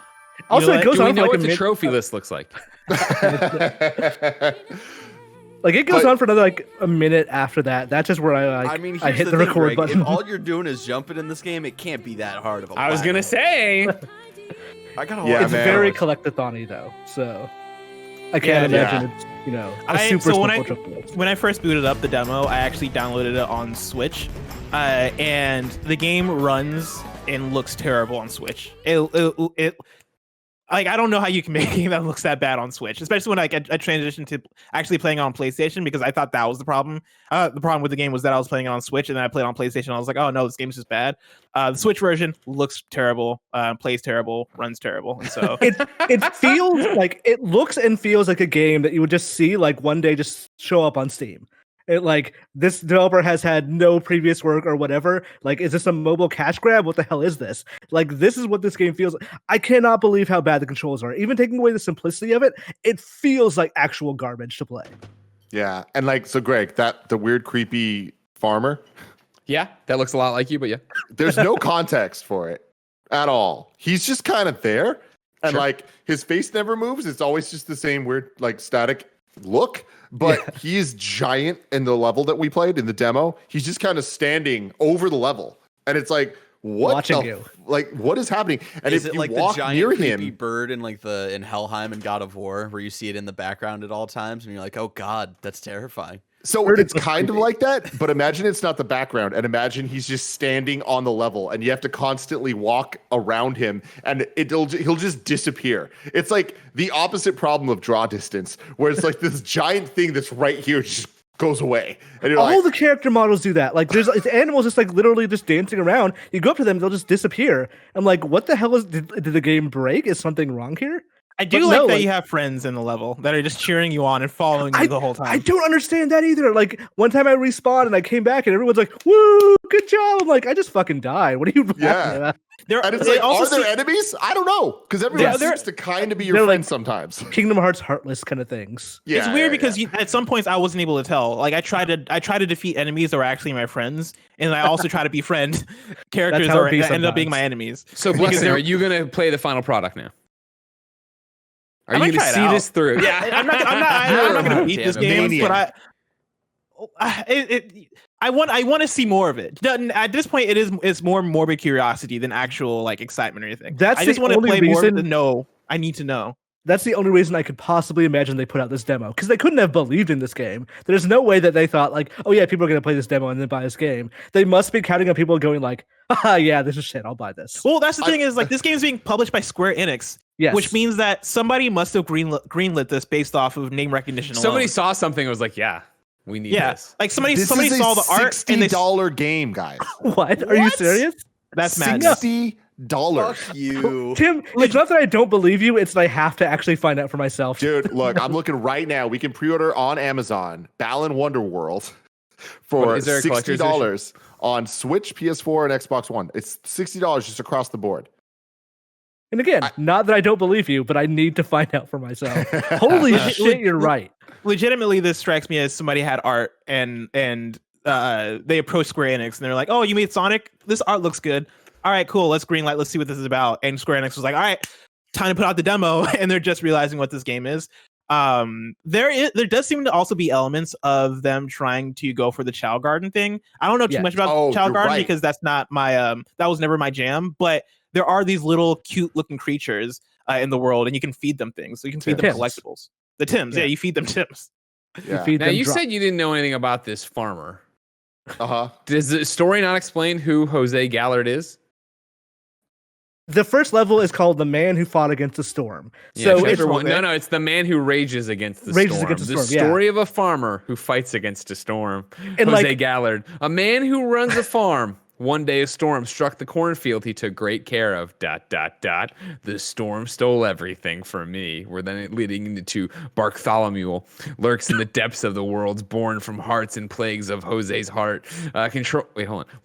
Also, it goes Do we on know for like what a the minute. trophy list looks like? Like it goes on for another like a minute after that. That's just where I here's hit the thing, record Greg. button. If all you're doing is jumping in this game, it can't be that hard of a I was going to say. I gotta Yeah, It's man. very collectathon-y though, so I can't Yeah. imagine it's a super so simple triple list. when I first booted up the demo, I actually downloaded it on Switch, and the game runs and looks terrible on Switch. It like I don't know how you can make a game that looks that bad on Switch, especially when I transitioned to actually playing it on PlayStation, because I thought that was the problem. The problem with the game was that I was playing it on Switch, and then I played it on PlayStation. And I was like, oh no, this game's just bad. The Switch version looks terrible, plays terrible, runs terrible, and so It feels like it looks and feels like a game that you would just see like one day just show up on Steam. It like this developer has had no previous work or whatever. Like, is this a mobile cash grab? What the hell is this? Like, this is what this game feels like. I cannot believe how bad the controls are. Even taking away the simplicity of it, it feels like actual garbage to play. Yeah, and like so, Greg, the weird creepy farmer. Yeah, that looks a lot like you, but yeah. There's no context for it at all. He's just kind of there, and like his face never moves. It's always just the same weird, like static look. But he is giant in the level that we played in the demo. He's just kind of standing over the level, and it's like, what? Watching you. Like, what is happening? And is if it you like the walk giant near creepy him, bird in like in Helheim and God of War, where you see it in the background at all times, and you're like, oh god, that's terrifying. so it's kind of like that, but imagine it's not the background, and imagine he's just standing on the level, and you have to constantly walk around him, and he'll just disappear. It's like the opposite problem of draw distance, where it's like this giant thing that's right here just goes away, and you're All like, the character models do that. Like, it's animals just like literally just dancing around. You go up to them, they'll just disappear. I'm like, what the hell did the game break? Is something wrong here? I do But like no, that like- you have friends in the level that are just cheering you on and following you the whole time. I don't understand that either. Like, one time I respawned and I came back and everyone's like, woo, good job. I'm like, I just fucking died. What are you laughing Yeah. at? and it's they like, also are there see- enemies? I don't know, because everyone they're- seems to kind of be your they're friend like- sometimes. Kingdom Hearts Heartless kind of things. Yeah, It's weird yeah, because yeah. at some points I wasn't able to tell. Like I try to defeat enemies that were actually my friends, and I also try to befriend characters how it that be ended up being sometimes. my enemies. So, Because Blessing, they're- are you going to play the final product now? Are I you might going to try it see out. this through? I'm not gonna beat this game, Maniac. but I want to see more of it. At this point, it's more morbid curiosity than actual like excitement or anything. That's I just the want to only play more of it reason- to know. I need to know. That's the only reason I could possibly imagine they put out this demo, because they couldn't have believed in this game. There's no way that they thought like, oh yeah, people are gonna play this demo and then buy this game. They must be counting on people going like, ah, yeah, this is shit. I'll buy this. Well, that's the thing is like this game is being published by Square Enix, Yes. which means that somebody must have greenlit this based off of name recognition. Somebody alone. saw something and was like, yeah, We need Yeah, this. like somebody This is saw the art and they $60 game, guys. What? Are you serious? that's madness. $60. Fuck you. Tim, it's not that I don't believe you, it's that I have to actually find out for myself. Dude, look, I'm looking right now. We can pre-order on Amazon Balan Wonderworld for Is there a collector's $60 on Switch, PS4, and Xbox One. It's $60 just across the board. And again, not that I don't believe you, but I need to find out for myself. Holy shit, you're right. Legitimately, this strikes me as somebody had art and they approached Square Enix and they're like, "Oh, you made Sonic? This art looks good. All right, cool. Let's greenlight. Let's see what this is about." And Square Enix was like, "All right, time to put out the demo," and they're just realizing what this game is. There does seem to also be elements of them trying to go for the Chow Garden thing. I don't know too much about Chow Garden because that's not my that was never my jam, but there are these little cute looking creatures in the world, and you can feed them things. So you can feed them collectibles. The Tims, yeah, you feed them Tims. Yeah. Now you said you didn't know anything about this farmer. Uh-huh. Does the story not explain who Jose Gallard is? The first level is called The Man Who Fought Against the Storm. Yeah, So chapter one. No, it's the man who rages against the storm. The story of a farmer who fights against a storm. And Jose Gallard, a man who runs a farm. One day a storm struck the cornfield he took great care of. ... The storm stole everything from me. We're then leading into Bartholomew lurks in the depths of the worlds born from hearts and plagues of Jose's heart.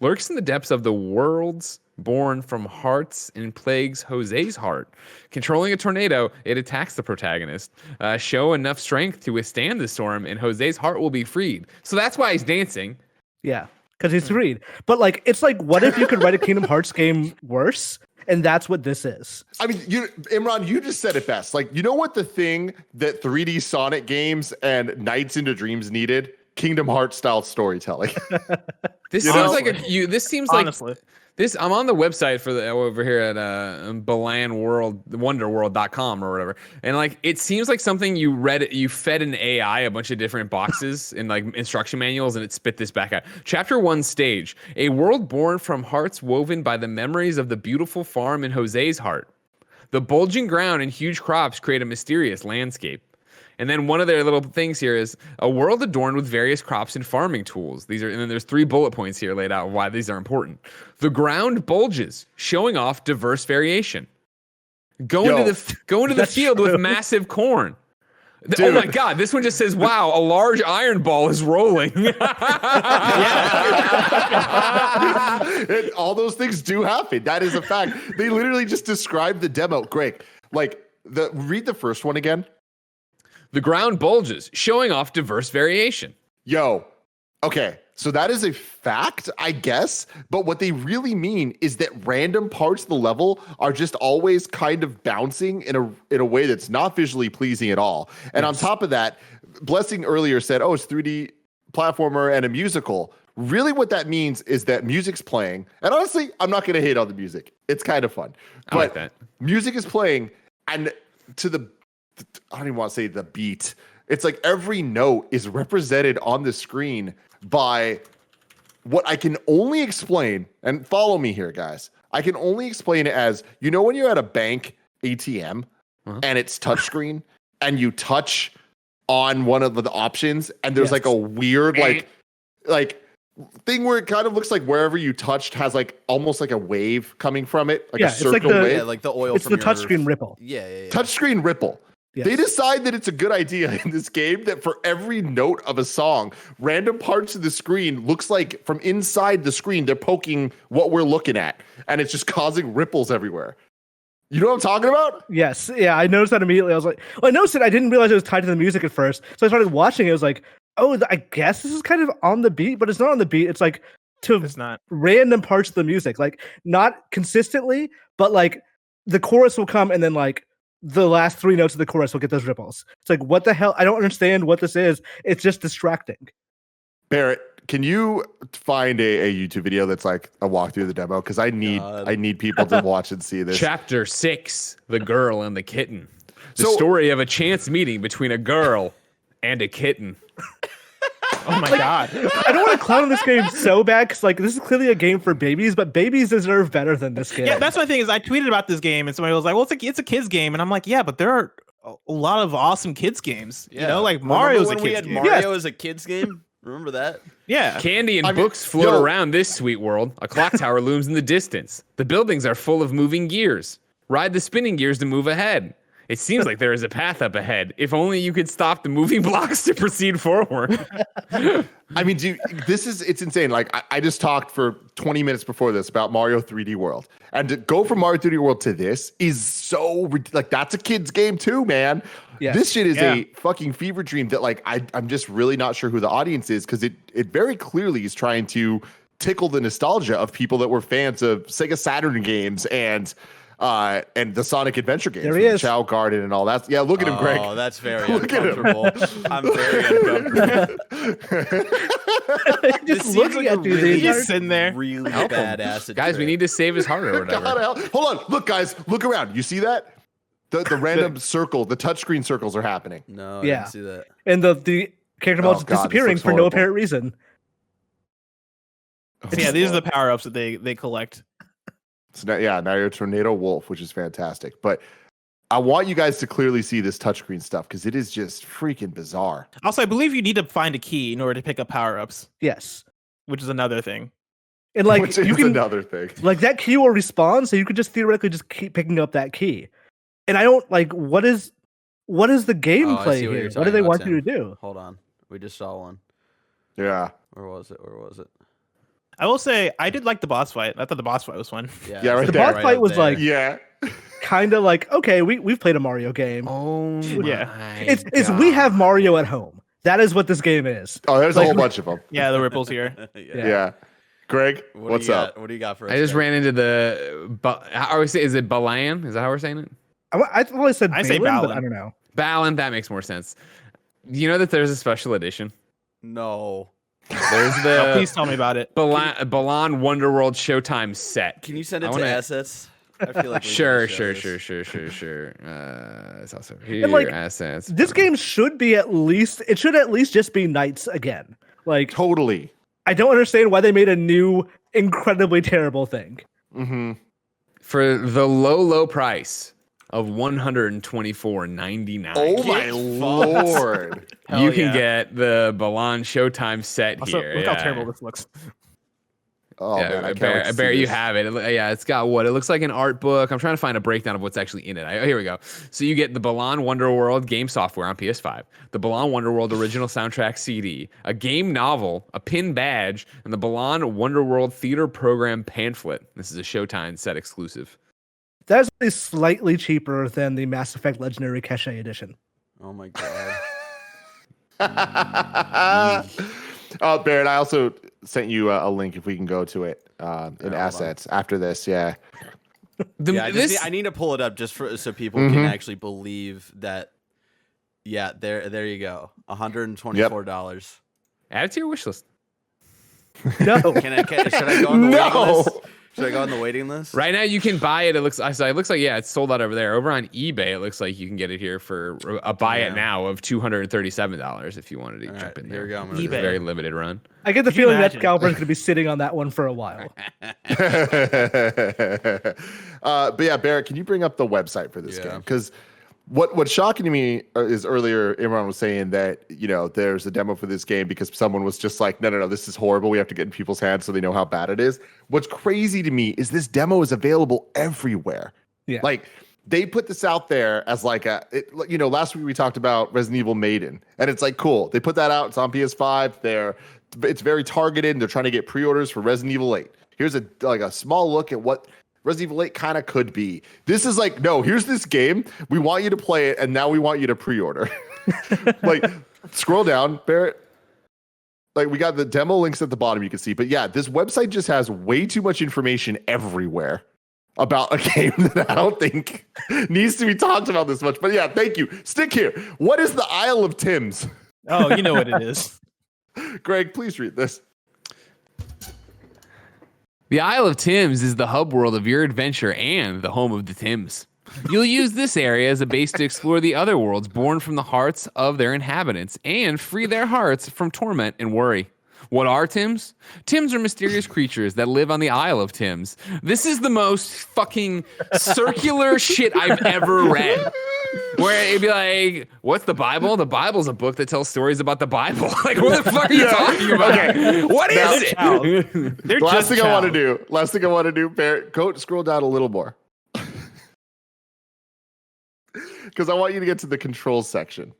Lurks in the depths of the worlds born from hearts and plagues Jose's heart. Controlling a tornado, it attacks the protagonist. Show enough strength to withstand the storm, and Jose's heart will be freed. So that's why he's dancing. Yeah, because he's freed. But like, it's like, what if you could write a Kingdom Hearts game worse? And that's what this is. I mean, Imran, you just said it best. Like, you know what the thing that 3D Sonic games and Nights into Dreams needed? Kingdom Hearts style storytelling. This seems like this seems Honestly. like this. I'm on the website for the over here at Balan World, Wonderworld.com or whatever, and like it seems like something you fed an AI a bunch of different boxes in like instruction manuals, and it spit this back out. Chapter 1 stage: a world born from hearts woven by the memories of the beautiful farm in Jose's heart. The bulging ground and huge crops create a mysterious landscape. And then one of their little things here is a world adorned with various crops and farming tools. And then there's 3 bullet points here laid out why these are important. The ground bulges, showing off diverse variation. Go into the field with massive corn. Oh my God! This one just says, "Wow, a large iron ball is rolling." All those things do happen. That is a fact. They literally just described the demo. Greg, read the first one again. The ground bulges, showing off diverse variation. Yo, okay, so that is a fact, I guess, but what they really mean is that random parts of the level are just always kind of bouncing in a way that's not visually pleasing at all. And on top of that, Blessing earlier said, "Oh, it's 3D platformer and a musical." Really what that means is that music's playing. And honestly, I'm not going to hate on the music. It's kind of fun. I like that. Music is playing, and I don't even want to say the beat. It's like every note is represented on the screen by what I can only explain, and follow me here, guys. I can only explain it as, you know, when you're at a bank ATM and it's touchscreen and you touch on one of the options and there's like a weird like thing where it kind of looks like wherever you touched has like almost like a wave coming from it, like a circle wave. Yeah, like the oil. It's from the touchscreen ripple. Yeah. Touchscreen ripple. Yes. They decide that it's a good idea in this game that for every note of a song, random parts of the screen looks like from inside the screen, they're poking what we're looking at. And it's just causing ripples everywhere. You know what I'm talking about? Yes. Yeah, I noticed that immediately. I was like, I noticed it. I didn't realize it was tied to the music at first. So I started watching it. I was like, oh, I guess this is kind of on the beat, but it's not on the beat. It's like It's not. random parts of the music, like not consistently, but like the chorus will come and then like the last 3 notes of the chorus will get those ripples. It's like, what the hell? I don't understand what this is. It's just distracting. Barrett, can you find a YouTube video that's like a walkthrough of the demo? Because I need people to watch and see this. Chapter 6: The Girl and the Kitten. The story of a chance meeting between a girl and a kitten. Oh my God. I don't want to clown this game so bad because like this is clearly a game for babies, but babies deserve better than this game. Yeah, that's my thing is I tweeted about this game and somebody was like, well, it's a kid's game. And I'm like, yeah, but there are a lot of awesome kids games. You know, like Mario's a kid's game. Mario as a kid's game. Remember that? Yeah. Candy and I mean, books float yo. around this sweet world. A clock tower looms in the distance. The buildings are full of moving gears. Ride the spinning gears to move ahead. It seems like there is a path up ahead. If only you could stop the moving blocks to proceed forward. I mean, dude, it's insane. Like, I just talked for 20 minutes before this about Mario 3D World. And to go from Mario 3D World to this is so, like, that's a kid's game too, man. Yes. This shit is a fucking fever dream that, like, I'm just really not sure who the audience is, because it very clearly is trying to tickle the nostalgia of people that were fans of Sega Saturn games and the Sonic Adventure games. There he is. Chao Garden and all that. Yeah, look at him, Greg. Oh, that's very Look at him. uncomfortable. I'm very uncomfortable. This Just seems looking like at a these, really, He's just sitting there. really Help him. badass. Guys, we need to save his heart or whatever. God, hold on. Look, guys, look around. You see that? The random circle, the touchscreen circles are happening. No, I Yeah. didn't see that. And the character Oh, mode's God, this disappearing looks for no horrible. apparent reason. Yeah, these are the power ups that they collect. So now you're a Tornado Wolf, which is fantastic. But I want you guys to clearly see this touchscreen stuff, because it is just freaking bizarre. Also, I believe you need to find a key in order to pick up power ups, Yes. which is another thing. And like Which you is can another thing. like that key will respawn, so you could just theoretically just keep picking up that key. And I don't like what is the gameplay see what you're here? What do talking they about, want you to Tim. do? Hold on. We just saw one. Yeah. Where was it? I will say I did like the boss fight. I thought the boss fight was fun. Yeah, right The there. boss fight up was there. like Yeah. kind of like, okay, we've played a Mario game. Oh, Yeah. my It's we God. have Mario at home. That is what this game is. Oh, there's a Like- whole bunch of them. Yeah, the ripples here. Yeah. Greg, what's up? What do you got for us? I just Greg? ran into how we say, is it Balan? Is that how we're saying it? I always said I say Balan, but Balan. I don't know. Balan, that makes more sense. You know that there's a special edition? No. There's Please the tell me about it. Balan Wonderworld Showtime set. Can you send it I to wanna- assets? I feel like we Sure. need to show this. It's also here, like, assets. This game should at least just be Knights again. Like Totally. I don't understand why they made a new incredibly terrible thing. Mm-hmm. For the low price of $124.99. Oh my lord. Hell You can yeah. get the Balan Showtime set Also, here. look how yeah. terrible this looks. Oh Yeah, man, I I can't wait to see bet you this. have it. Yeah, it's got what? It looks like an art book. I'm trying to find a breakdown of what's actually in it. Here we go. So you get the Balan Wonderworld game software on PS5, the Balan Wonderworld original soundtrack CD, a game novel, a pin badge, and the Balan Wonderworld theater program pamphlet. This is a Showtime set exclusive. That's actually slightly cheaper than the Mass Effect Legendary Cache Edition. Oh my god. Barrett, I also sent you a link if we can go to it in hold assets after this. Yeah. Yeah, I need to pull it up just so people can actually believe that. Yeah, there you go. $124. Add it to your wish list. No. Should I go on the No. waiting list? Should I go on the waiting list? Right now you can buy it. It looks like it's sold out over there. Over on eBay, it looks like you can get it here for a buy it now of $237 if you wanted to All jump right, in here there. we go. I'm It's gonna a eBay. very limited run. I get the Could you feeling that imagine? scalper's going to be sitting on that one for a while. But yeah, Barrett, can you bring up the website for this Yeah. game? Because what's shocking to me is earlier Imran was saying that, you know, there's a demo for this game because someone was just like, no, this is horrible. We have to get in people's hands so they know how bad it is. What's crazy to me is this demo is available everywhere. Yeah. Like they put this out there as like last week we talked about Resident Evil Maiden, and it's like, cool. They put that out. It's on PS5. It's very targeted, and they're trying to get pre-orders for Resident Evil 8. Here's a small look at what Resident Evil 8 kind of could be. This is like, no, here's this game. We want you to play it, and now we want you to pre-order. Like, scroll down, Barrett. Like, we got the demo links at the bottom you can see. But yeah, this website just has way too much information everywhere about a game that I don't think needs to be talked about this much. But yeah, thank you. Stick here. What is the Isle of Tims? Oh, you know what it is. Greg, please read this. The Isle of Tims is the hub world of your adventure and the home of the Tims. You'll use this area as a base to explore the other worlds born from the hearts of their inhabitants and free their hearts from torment and worry. What are Tims? Tims are mysterious creatures that live on the Isle of Tims. This is the most fucking circular shit I've ever read. Where it'd be like, what's the Bible? The Bible's a book that tells stories about the Bible. Like, what the fuck are you talking about? Okay. What Now- is it? They're Last just thing I want to child. do. Last thing I want to do. Barrett, go scroll down a little more. Because I want you to get to the controls section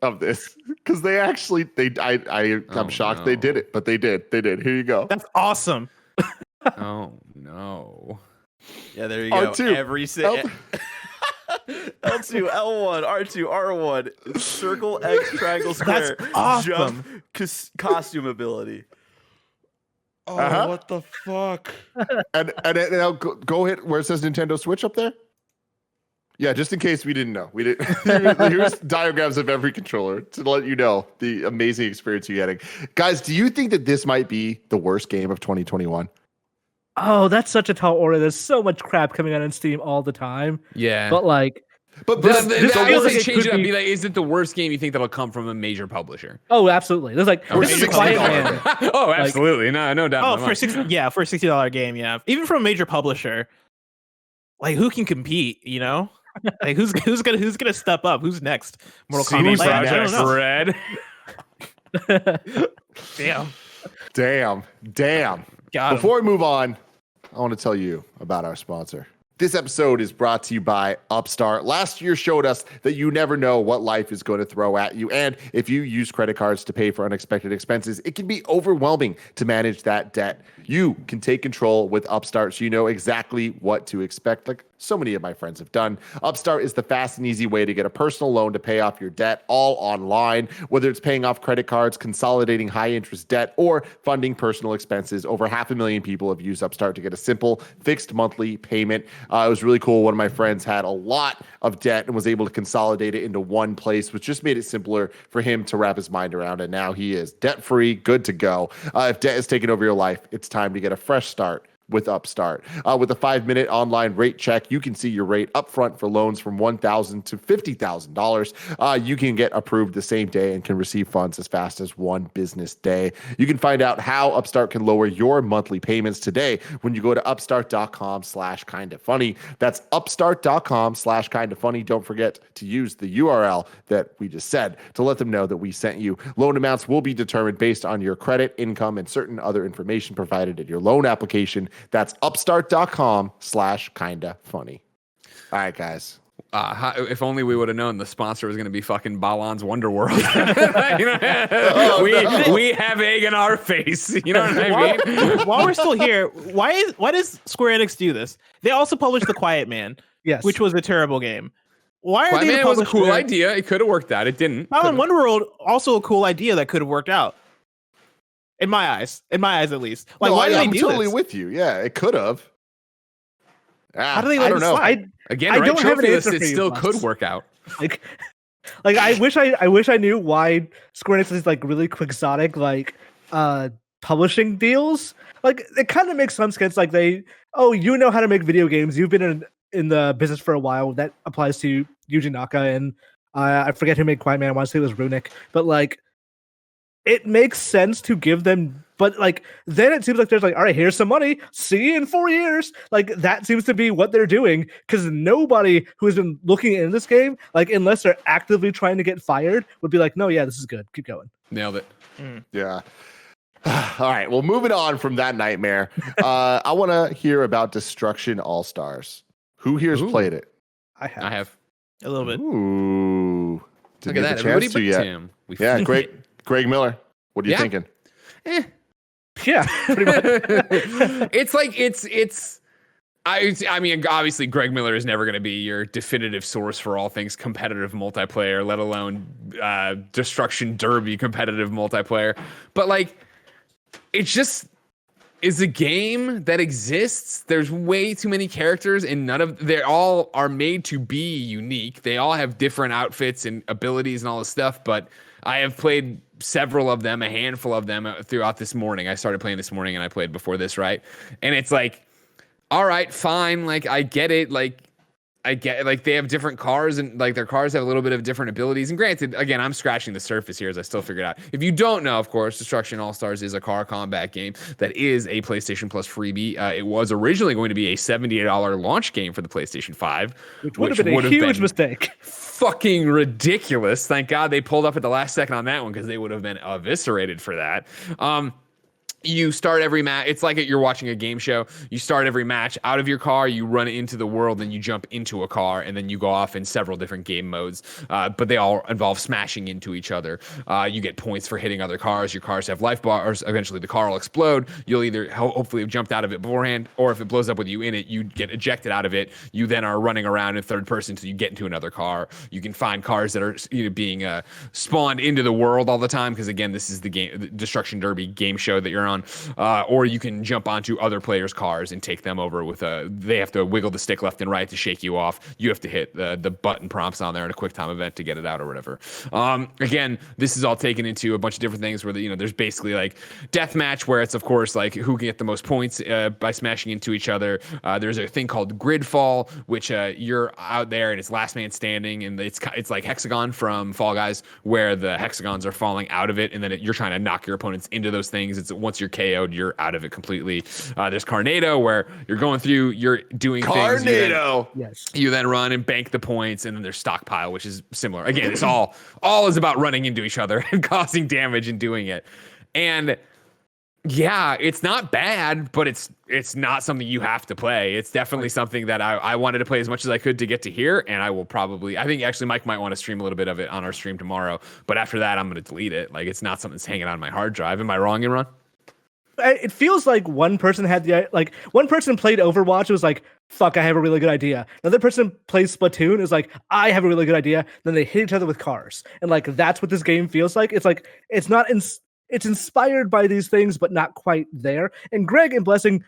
of this. Because they actually, I'm Oh, shocked no. they did it, but they did. Here you go. That's awesome. Oh no. Yeah, there you go. R2. Every L- L2, L1, R2, R1, circle, X, triangle, square. That's awesome. Jump, costume ability. Oh, Uh-huh. what the fuck? And now go hit where it says Nintendo Switch up there. Yeah, just in case we didn't know. We didn't. Here's diagrams of every controller to let you know the amazing experience you're getting. Guys, do you think that this might be the worst game of 2021? Oh, that's such a tall order. There's so much crap coming out on Steam all the time. Yeah. But like, But This- this, this I feels would like it change could it up. be- Be like, is it the worst game you think that'll come from a major publisher? oh, absolutely. There's like, Okay. this is a quiet $60. man. Oh, absolutely. No doubt. Oh, in my for mind. for a $60 game, yeah. Even from a major publisher, like who can compete? You know, like who's gonna step up? Who's next? Mortal CD Kombat. Like, I don't Projekt know. Red. Damn. damn. Got him. Before we move on, I want to tell you about our sponsor. This episode is brought to you by Upstart. Last year showed us that you never know what life is going to throw at you. And if you use credit cards to pay for unexpected expenses, it can be overwhelming to manage that debt. You can take control with Upstart so you know exactly what to expect, like so many of my friends have done. Upstart is the fast and easy way to get a personal loan to pay off your debt all online, whether it's paying off credit cards, consolidating high interest debt, or funding personal expenses. Over 500,000 people have used Upstart to get a simple fixed monthly payment. It was really cool. One of my friends had a lot of debt and was able to consolidate it into one place, which just made it simpler for him to wrap his mind around. And now he is debt free, good to go. If debt has taken over your life, it's time to get a fresh start with Upstart. With a 5-minute online rate check, you can see your rate upfront for loans from $1,000 to $50,000. You can get approved the same day and can receive funds as fast as one business day. You can find out how Upstart can lower your monthly payments today when you go to upstart.com/kindafunny. That's upstart.com/kindafunny. Don't forget to use the URL that we just said to let them know that we sent you. Loan amounts will be determined based on your credit, income, and certain other information provided in your loan application. That's upstart.com/kindafunny. All right, guys. If only we would have known the sponsor was going to be fucking Balan's Wonderworld. We have egg in our face. You know what I mean? While we're still here, why does Square Enix do this? They also published The Quiet Man, Yes. which was a terrible game. Why are Quiet they Man was a cool publisher- idea. It could have worked out. It didn't. Balan Wonderworld, also a cool idea that could have worked out. In my eyes at least. Like, No, why do they I'm do totally this? with you. Yeah, it could have. How do they I let don't it know. slide? Again, I right? don't have an Trophy list, answer it for you, still Bus. could work out. like I wish I knew why Square Enix is like really quixotic publishing deals. Like it kind of makes some sense. Like you know how to make video games. You've been in the business for a while. That applies to Yuji Naka and I forget who made Quiet Man. I want to say it was Runic, but like it makes sense to give them. But like then it seems like there's like, all right, here's some money. See you in 4 years. Like that seems to be what they're doing because nobody who has been looking in this game, like unless they're actively trying to get fired, would be like, no, yeah, this is good. Keep going. Nailed it. Yeah. All right. Well, moving on from that nightmare, I want to hear about Destruction All Stars. Who here's Ooh. played it? I have. I have. A little bit. Ooh. Didn't Look at get that. the Everybody chance but to yet. Tim. We Yeah, Greg Miller. What are you Yeah. thinking? Yeah, pretty much. It's like I mean, obviously, Greg Miller is never going to be your definitive source for all things competitive multiplayer, let alone Destruction Derby competitive multiplayer. But like, it just is a game that exists. There's way too many characters, and they all are made to be unique. They all have different outfits and abilities and all this stuff. But I have played several of them, a handful of them throughout this morning. I started playing this morning and I played before this, right? And it's like, all right, fine. Like, I get it. Like, I get like they have different cars and like their cars have a little bit of different abilities. And granted, again, I'm scratching the surface here as I still figure it out. If you don't know, of course, Destruction All Stars is a car combat game that is a PlayStation Plus freebie. It was originally going to be a $78 launch game for the PlayStation 5, which would have been a huge mistake. Fucking ridiculous. Thank God they pulled up at the last second on that one because they would have been eviscerated for that. You start every match. It's like you're watching a game show. You start every match out of your car, you run into the world, then you jump into a car, and then you go off in several different game modes. But they all involve smashing into each other. You get points for hitting other cars. Your cars have life bars. Eventually, the car will explode. You'll either hopefully have jumped out of it beforehand, or if it blows up with you in it, you get ejected out of it. You then are running around in third person until you get into another car. You can find cars that are being spawned into the world all the time because, again, this is the Destruction Derby game show that you're on, or you can jump onto other players' cars and take them over with they have to wiggle the stick left and right to shake you off. You have to hit the button prompts on there in a quick time event to get it out or whatever. Again, this is all taken into a bunch of different things where there's basically like deathmatch where it's of course like who can get the most points by smashing into each other. There's a thing called Gridfall, which you're out there and it's last man standing, and it's like Hexagon from Fall Guys where the hexagons are falling out of it, and then you're trying to knock your opponents into those things. It's once you're KO'd, you're out of it completely. There's Carnado where you're going through, you're doing Carnado. Yes. You then run and bank the points, and then there's Stockpile, which is similar. Again, it's all is about running into each other and causing damage and doing it. And yeah, it's not bad, but it's not something you have to play. It's definitely something that I wanted to play as much as I could to get to here, and I will probably, I think actually Mike might want to stream a little bit of it on our stream tomorrow, but after that I'm going to delete it. Like, it's not something that's hanging on my hard drive. Am I wrong, Imran? It feels like one person one person played Overwatch and was like, fuck, I have a really good idea. Another person plays Splatoon is like, I have a really good idea. Then they hit each other with cars. And like, that's what this game feels like. It's like, it's inspired by these things, but not quite there. And Greg and Blessing,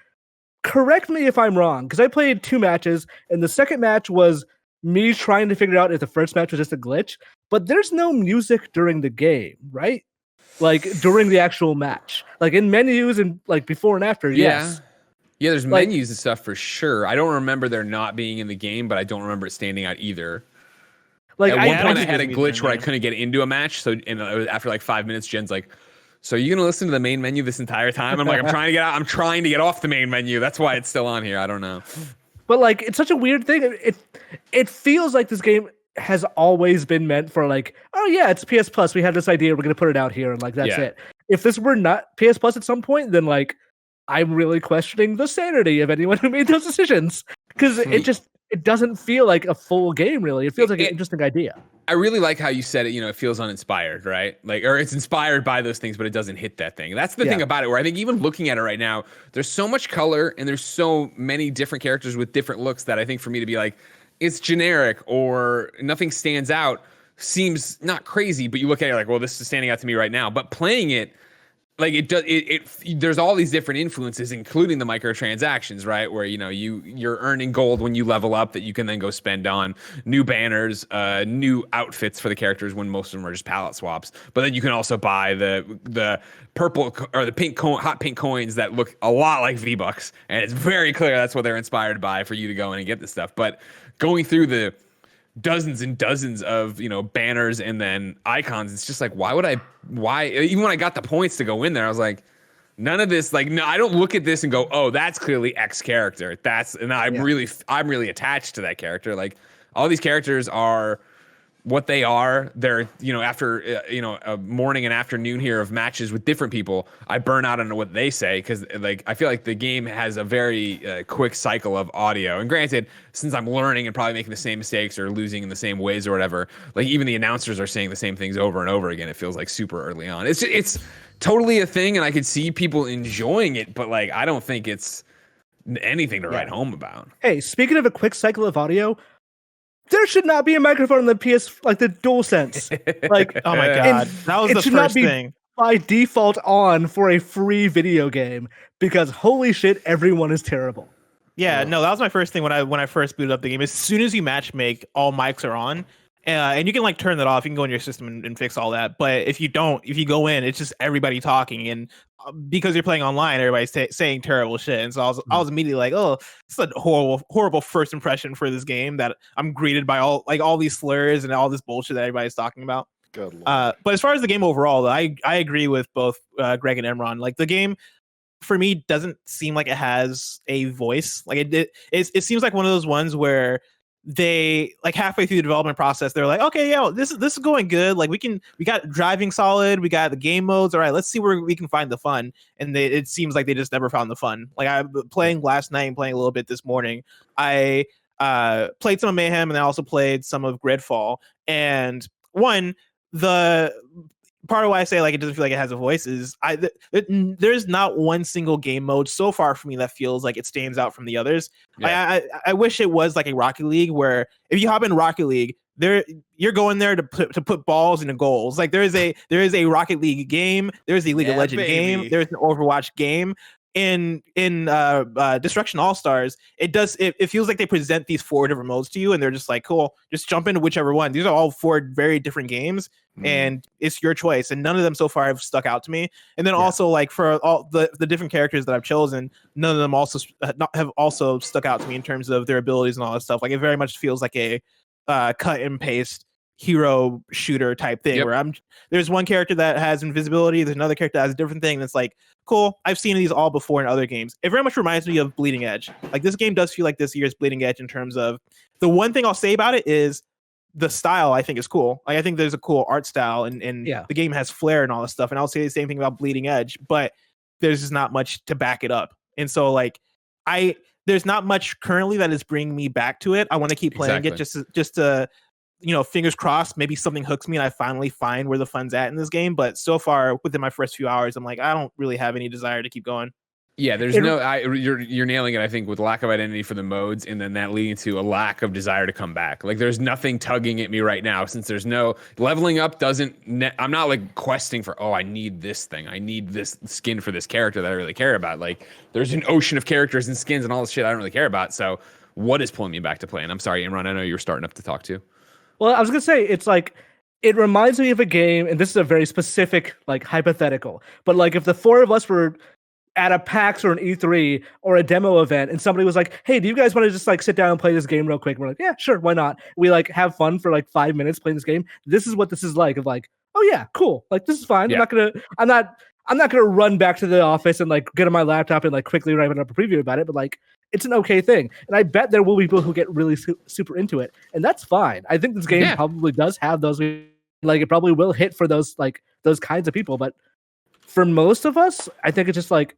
correct me if I'm wrong, because I played 2 matches, and the second match was me trying to figure out if the first match was just a glitch, but there's no music during the game, right? Like during the actual match, like in menus and like before and after. Yes. Yeah, there's menus and stuff for sure. I don't remember there not being in the game, but I don't remember it standing out either. Like at one point I had a glitch where I couldn't get into a match. So after like 5 minutes, Jen's like, so are you gonna listen to the main menu this entire time? I'm like, I'm trying to get out. I'm trying to get off the main menu. That's why it's still on here. I don't know. But like, it's such a weird thing. It feels like this game has always been meant for like, oh yeah, it's PS Plus. We had this idea. We're gonna put it out here, and like that's it. If this were not PS Plus at some point, then like I'm really questioning the sanity of anyone who made those decisions, because it doesn't feel like a full game. Really, it feels like an interesting idea. I really like how you said it. It feels uninspired, right? Like, or it's inspired by those things, but it doesn't hit that thing. That's the thing about it. Where I think even looking at it right now, there's so much color and there's so many different characters with different looks that I think for me to be like, it's generic or nothing stands out seems not crazy, but you look at it like, well, this is standing out to me right now. But playing it, like it does, there's all these different influences, including the microtransactions, right? Where you're earning gold when you level up that you can then go spend on new banners, new outfits for the characters when most of them are just palette swaps. But then you can also buy the purple or the pink hot pink coins that look a lot like V-Bucks, and it's very clear that's what they're inspired by for you to go in and get this stuff. But going through the dozens and dozens of banners and then icons, it's just like, why even when I got the points to go in there, I was like, none of this, like, no, I don't look at this and go, oh, that's clearly X character, I'm really attached to that character. Like, all these characters are what they are. They're after a morning and afternoon here of matches with different people, I burn out on what they say, because like I feel like the game has a very quick cycle of audio. And granted, since I'm learning and probably making the same mistakes or losing in the same ways or whatever, like even the announcers are saying the same things over and over again. It feels like super early on. It's totally a thing, and I could see people enjoying it, but like I don't think it's anything to write home about. Hey, speaking of a quick cycle of audio, there should not be a microphone in the PS, like the DualSense. Like, oh my god, that was the first thing. By default on for a free video game, because holy shit, everyone is terrible. Yeah, no, that was my first thing when I first booted up the game. As soon as you match make, all mics are on, And you can like turn that off. You can go in your system and fix all that. But if you don't, if you go in, it's just everybody talking, and because you're playing online, everybody's saying terrible shit. And so I was immediately like, oh, it's a horrible first impression for this game that I'm greeted by all these slurs and all this bullshit that everybody's talking about. Good Lord. But as far as the game overall, I agree with both Greg and Imran. Like the game, for me, doesn't seem like it has a voice. Like it seems like one of those ones where they like halfway through the development process, they're like, okay, yeah, this is going good. Like we got driving solid, we got the game modes. All right, let's see where we can find the fun. And it seems like they just never found the fun. Like I playing last night and playing a little bit this morning. I played some of Mayhem and I also played some of Gridfall. And the part of why I say like it doesn't feel like it has a voice is there's not one single game mode so far for me that feels like it stands out from the others. Yeah. I wish it was like a Rocket League where if you hop in Rocket League, you're going there to put balls into goals. Like there is a Rocket League game, there's a League of Legends game, there's an Overwatch game. In Destruction All-Stars, it feels like they present these 4 different modes to you and they're just like, cool, just jump into whichever one. These are all 4 very different games and it's your choice, and none of them so far have stuck out to me. And then also like for all the different characters that I've chosen, none of them also have also stuck out to me in terms of their abilities and all that stuff. Like it very much feels like a cut and paste hero shooter type thing where there's one character that has invisibility, there's another character that has a different thing that's like, cool, I've seen these all before in other games. It very much reminds me of Bleeding Edge. Like this game does feel like this year's Bleeding Edge in terms of the one thing I'll say about it is the style I think is cool. Like I think there's a cool art style and the game has flair and all this stuff. And I'll say the same thing about Bleeding Edge, but there's just not much to back it up. And so like there's not much currently that is bringing me back to it. I want to keep playing it just to fingers crossed, maybe something hooks me and I finally find where the fun's at in this game. But so far, within my first few hours, I'm like, I don't really have any desire to keep going. Yeah, there's you're nailing it, I think, with lack of identity for the modes, and then that leading to a lack of desire to come back. Like there's nothing tugging at me right now since there's no leveling up. I'm not like questing for, I need this thing, I need this skin for this character that I really care about. Like there's an ocean of characters and skins and all this shit I don't really care about. So what is pulling me back to play? And I'm sorry, Imran, I know you were starting up to talk too. Well, I was gonna say it's like it reminds me of a game, and this is a very specific like hypothetical. But like if the 4 of us were at a PAX or an E3 or a demo event, and somebody was like, "Hey, do you guys want to just like sit down and play this game real quick?" And we're like, "Yeah, sure, why not?" We like have fun for like 5 minutes playing this game. This is what this is like. Of like, oh yeah, cool. Like this is fine. Yeah. I'm not gonna run back to the office and like get on my laptop and like quickly write up a preview about it. But like, it's an okay thing, and I bet there will be people who get really super into it, and that's fine. I think this game probably does have those, like it probably will hit for those kinds of people. But for most of us, I think it's just like,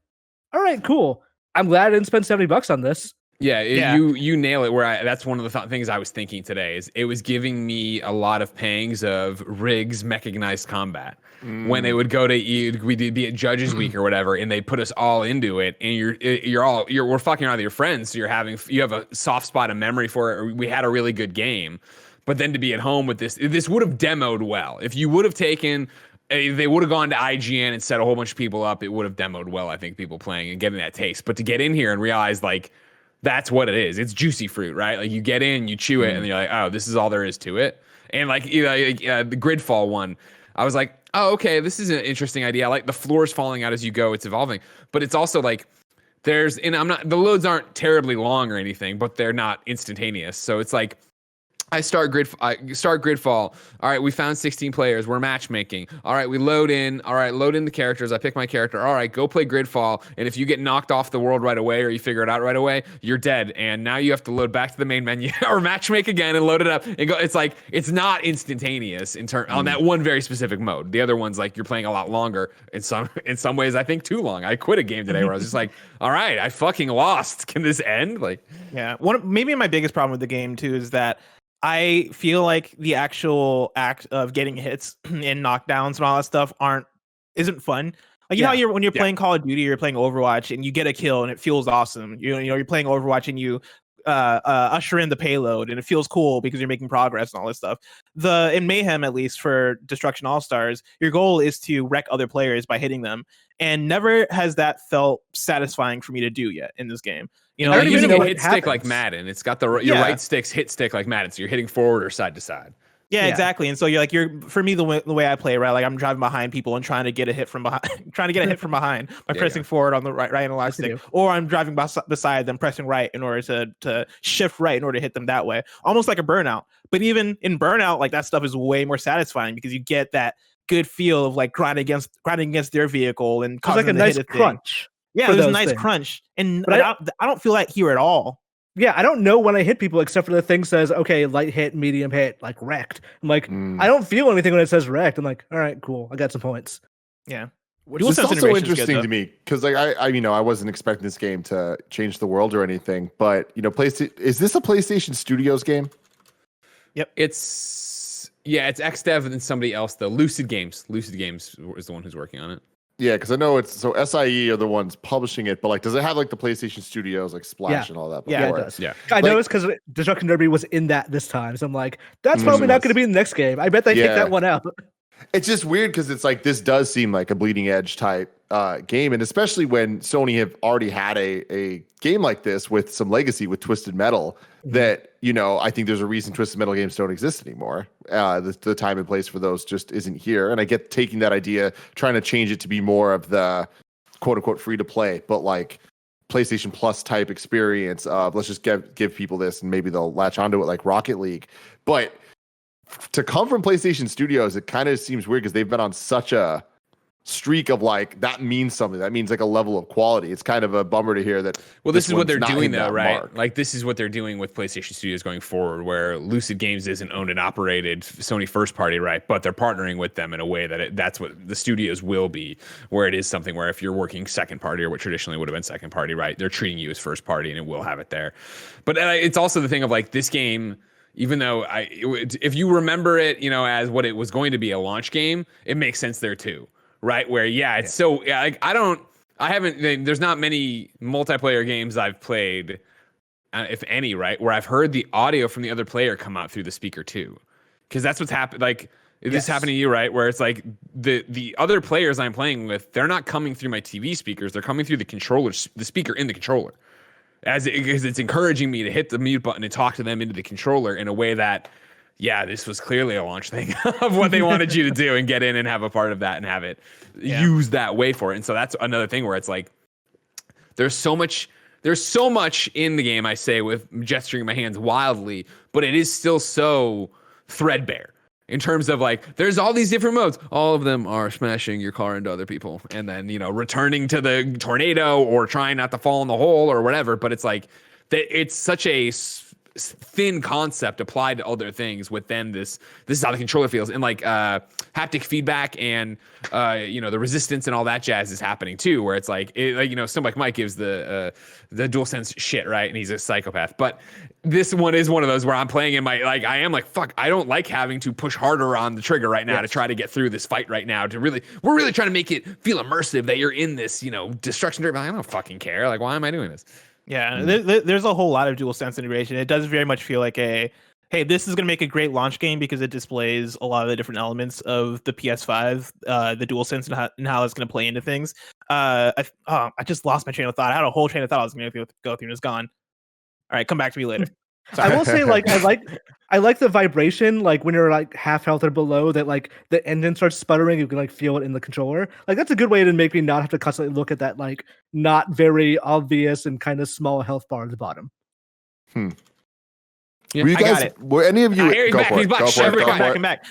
all right, cool. I'm glad I didn't spend $70 on this. Yeah, you nail it. That's one of the things I was thinking today. Is it was giving me a lot of pangs of Riggs mechanized combat when they would go to we'd be at Judges Week or whatever, and they put us all into it, and we're fucking around with your friends, so you have a soft spot of memory for it. Or we had a really good game, but then to be at home with this would have demoed well if you would have taken. They would have gone to IGN and set a whole bunch of people up. It would have demoed well, I think, people playing and getting that taste. But to get in here and realize like. That's what it is. It's juicy fruit, right? Like you get in, you chew it, and you're like, oh, this is all there is to it. And like the Gridfall one, I was like, oh, okay, this is an interesting idea. I like the floors falling out as you go. It's evolving, but it's also like the loads aren't terribly long or anything, but they're not instantaneous. So it's like. I start Gridfall. All right, we found 16 players. We're matchmaking. All right, we load in. All right, load in the characters. I pick my character. All right, go play Gridfall. And if you get knocked off the world right away or you figure it out right away, you're dead. And now you have to load back to the main menu or matchmake again and load it up and go. It's like it's not instantaneous on that one very specific mode. The other one's like you're playing a lot longer. In some ways, I think too long. I quit a game today where I was just like, all right, I fucking lost. Can this end? Like, yeah. Maybe my biggest problem with the game too is that. I feel like the actual act of getting hits and knockdowns and all that stuff isn't fun. Like you know how when you're playing Call of Duty, you're playing Overwatch and you get a kill and it feels awesome. You know you're playing Overwatch and you usher in the payload and it feels cool because you're making progress and all this stuff. In Mayhem, at least for Destruction All-Stars, your goal is to wreck other players by hitting them, and never has that felt satisfying for me to do yet in this game. You know, I don't even know hit stick like Madden. It's got your right stick's hit stick like Madden, so you're hitting forward or side to side. Yeah, exactly. And so for me, the way I play, right? Like I'm driving behind people and trying to get a hit from behind, trying to get a hit from behind by pressing forward on the right analog stick, or I'm driving beside them, pressing right in order to shift right in order to hit them that way, almost like a burnout. But even in burnout, like that stuff is way more satisfying because you get that good feel of like grinding against their vehicle and causing like a nice crunch. Yeah, there's a nice crunch, and I don't feel that here at all. Yeah, I don't know when I hit people except for the thing says, okay, light hit, medium hit, like wrecked. I'm like, I don't feel anything when it says wrecked. I'm like, all right, cool. I got some points. Yeah. It's also interesting to me because like I wasn't expecting this game to change the world or anything, but is this a PlayStation Studios game? Yep. It's XDev and somebody else though. Lucid Games is the one who's working on it. Yeah, because I know SIE are the ones publishing it, but like, does it have like the PlayStation Studios like Splash and all that? Yeah, it does. Yeah, I noticed because Destruction Derby was in that this time, so I'm like, that's probably not going to be in the next game. I bet they take that one out. It's just weird because it's like this does seem like a bleeding edge type game, and especially when Sony have already had a game like this with some legacy with Twisted Metal. That I think there's a reason Twisted Metal games don't exist anymore. The time and place for those just isn't here. And I get taking that idea, trying to change it to be more of the quote unquote free to play, but like PlayStation Plus type experience. Let's just give people this and maybe they'll latch onto it like Rocket League. But to come from PlayStation Studios, it kind of seems weird because they've been on such a streak of like that means something. That means like a level of quality. It's kind of a bummer to hear that. Well, this is what they're doing though, right? Mark. Like this is what they're doing with PlayStation Studios going forward, where Lucid Games isn't owned and operated Sony first party, right? But they're partnering with them in a way that that's what the studios will be, where it is something where if you're working second party or what traditionally would have been second party, right? They're treating you as first party and it will have it there. But it's also the thing of like this game. Even though if you remember it, as what it was going to be a launch game, it makes sense there too. Right, where it's so like there's not many multiplayer games I've played, if any, right, where I've heard the audio from the other player come out through the speaker too, because that's what's happened. Like this happened to you, right, where it's like the other players I'm playing with, they're not coming through my TV speakers, they're coming through the controller, the speaker in the controller, because it's encouraging me to hit the mute button and talk to them into the controller in a way that. Yeah, this was clearly a launch thing of what they wanted you to do and get in and have a part of that and have it used that way for it. And so that's another thing where it's like there's so much in the game, I say, with gesturing my hands wildly, but it is still so threadbare in terms of like there's all these different modes. All of them are smashing your car into other people and then, returning to the tornado or trying not to fall in the hole or whatever. But it's like it's such a thin concept applied to other things with then this is how the controller feels and like haptic feedback and the resistance and all that jazz is happening too, where it's like somebody like Mike gives the DualSense shit, right, and he's a psychopath, but this one is one of those where I'm playing in my like I am like fuck, I don't like having to push harder on the trigger right now to try to get through this fight right now we're really trying to make it feel immersive that you're in this destruction derby. I don't fucking care, like why am I doing this? Yeah, there's a whole lot of DualSense integration. It does very much feel like hey, this is going to make a great launch game because it displays a lot of the different elements of the PS5, the DualSense, and how it's going to play into things. I just lost my train of thought. I had a whole train of thought I was going to go through and it's gone. All right, come back to me later. I will say, like, I like the vibration, like when you're like half health or below, that like the engine starts sputtering, you can like feel it in the controller. Like that's a good way to make me not have to constantly look at that like not very obvious and kind of small health bar at the bottom. Yeah, were you guys, were any of you he's back. He's back.